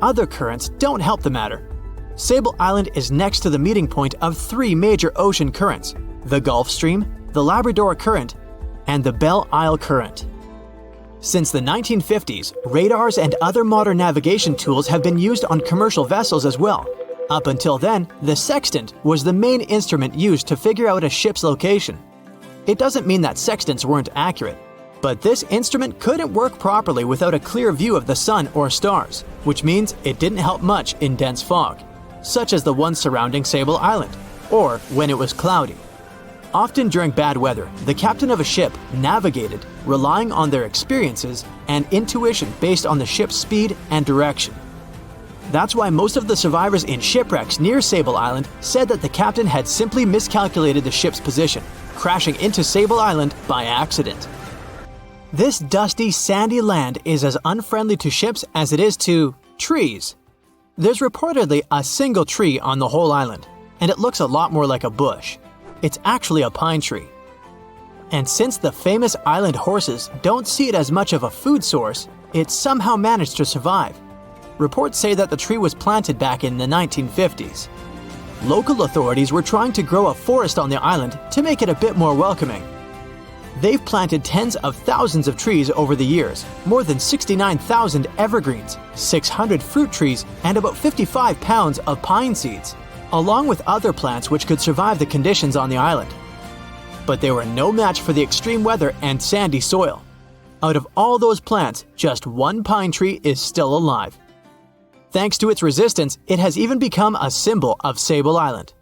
Other currents don't help the matter. Sable Island is next to the meeting point of three major ocean currents: the Gulf Stream, the Labrador Current, and the Belle Isle Current. Since the 1950s, radars and other modern navigation tools have been used on commercial vessels as well. Up until then, the sextant was the main instrument used to figure out a ship's location. It doesn't mean that sextants weren't accurate, but this instrument couldn't work properly without a clear view of the sun or stars, which means it didn't help much in dense fog, such as the one surrounding Sable Island, or when it was cloudy. Often during bad weather, the captain of a ship navigated, relying on their experiences and intuition based on the ship's speed and direction. That's why most of the survivors in shipwrecks near Sable Island said that the captain had simply miscalculated the ship's position, crashing into Sable Island by accident. This dusty, sandy land is as unfriendly to ships as it is to trees. There's reportedly a single tree on the whole island, and it looks a lot more like a bush. It's actually a pine tree. And since the famous island horses don't see it as much of a food source, it somehow managed to survive. Reports say that the tree was planted back in the 1950s. Local authorities were trying to grow a forest on the island to make it a bit more welcoming. They've planted tens of thousands of trees over the years, more than 69,000 evergreens, 600 fruit trees, and about 55 pounds of pine seeds, along with other plants which could survive the conditions on the island. But they were no match for the extreme weather and sandy soil. Out of all those plants, just one pine tree is still alive. Thanks to its resistance, it has even become a symbol of Sable Island.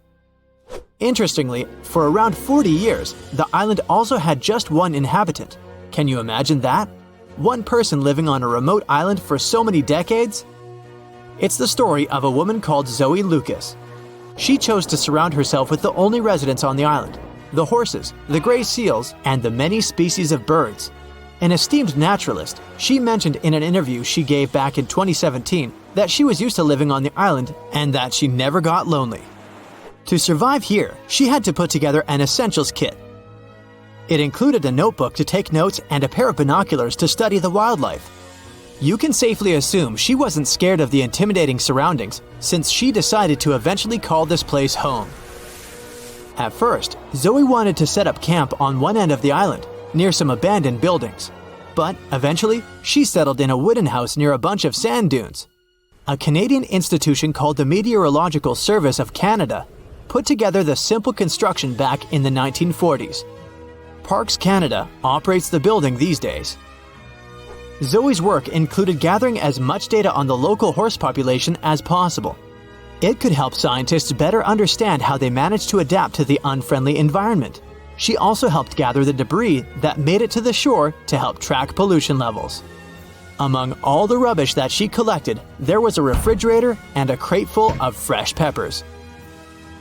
Interestingly, for around 40 years, the island also had just one inhabitant. Can you imagine that? One person living on a remote island for so many decades? It's the story of a woman called Zoe Lucas. She chose to surround herself with the only residents on the island: the horses, the gray seals, and the many species of birds. An esteemed naturalist, she mentioned in an interview she gave back in 2017 that she was used to living on the island and that she never got lonely. To survive here, she had to put together an essentials kit. It included a notebook to take notes and a pair of binoculars to study the wildlife. You can safely assume she wasn't scared of the intimidating surroundings, since she decided to eventually call this place home. At first, Zoe wanted to set up camp on one end of the island, near some abandoned buildings. But eventually, she settled in a wooden house near a bunch of sand dunes. A Canadian institution called the Meteorological Service of Canada put together the simple construction back in the 1940s. Parks Canada operates the building these days. Zoe's work included gathering as much data on the local horse population as possible. It could help scientists better understand how they managed to adapt to the unfriendly environment. She also helped gather the debris that made it to the shore to help track pollution levels. Among all the rubbish that she collected, there was a refrigerator and a crate full of fresh peppers.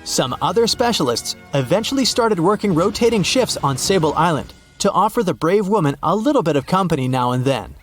Some other specialists eventually started working rotating shifts on Sable Island to offer the brave woman a little bit of company now and then.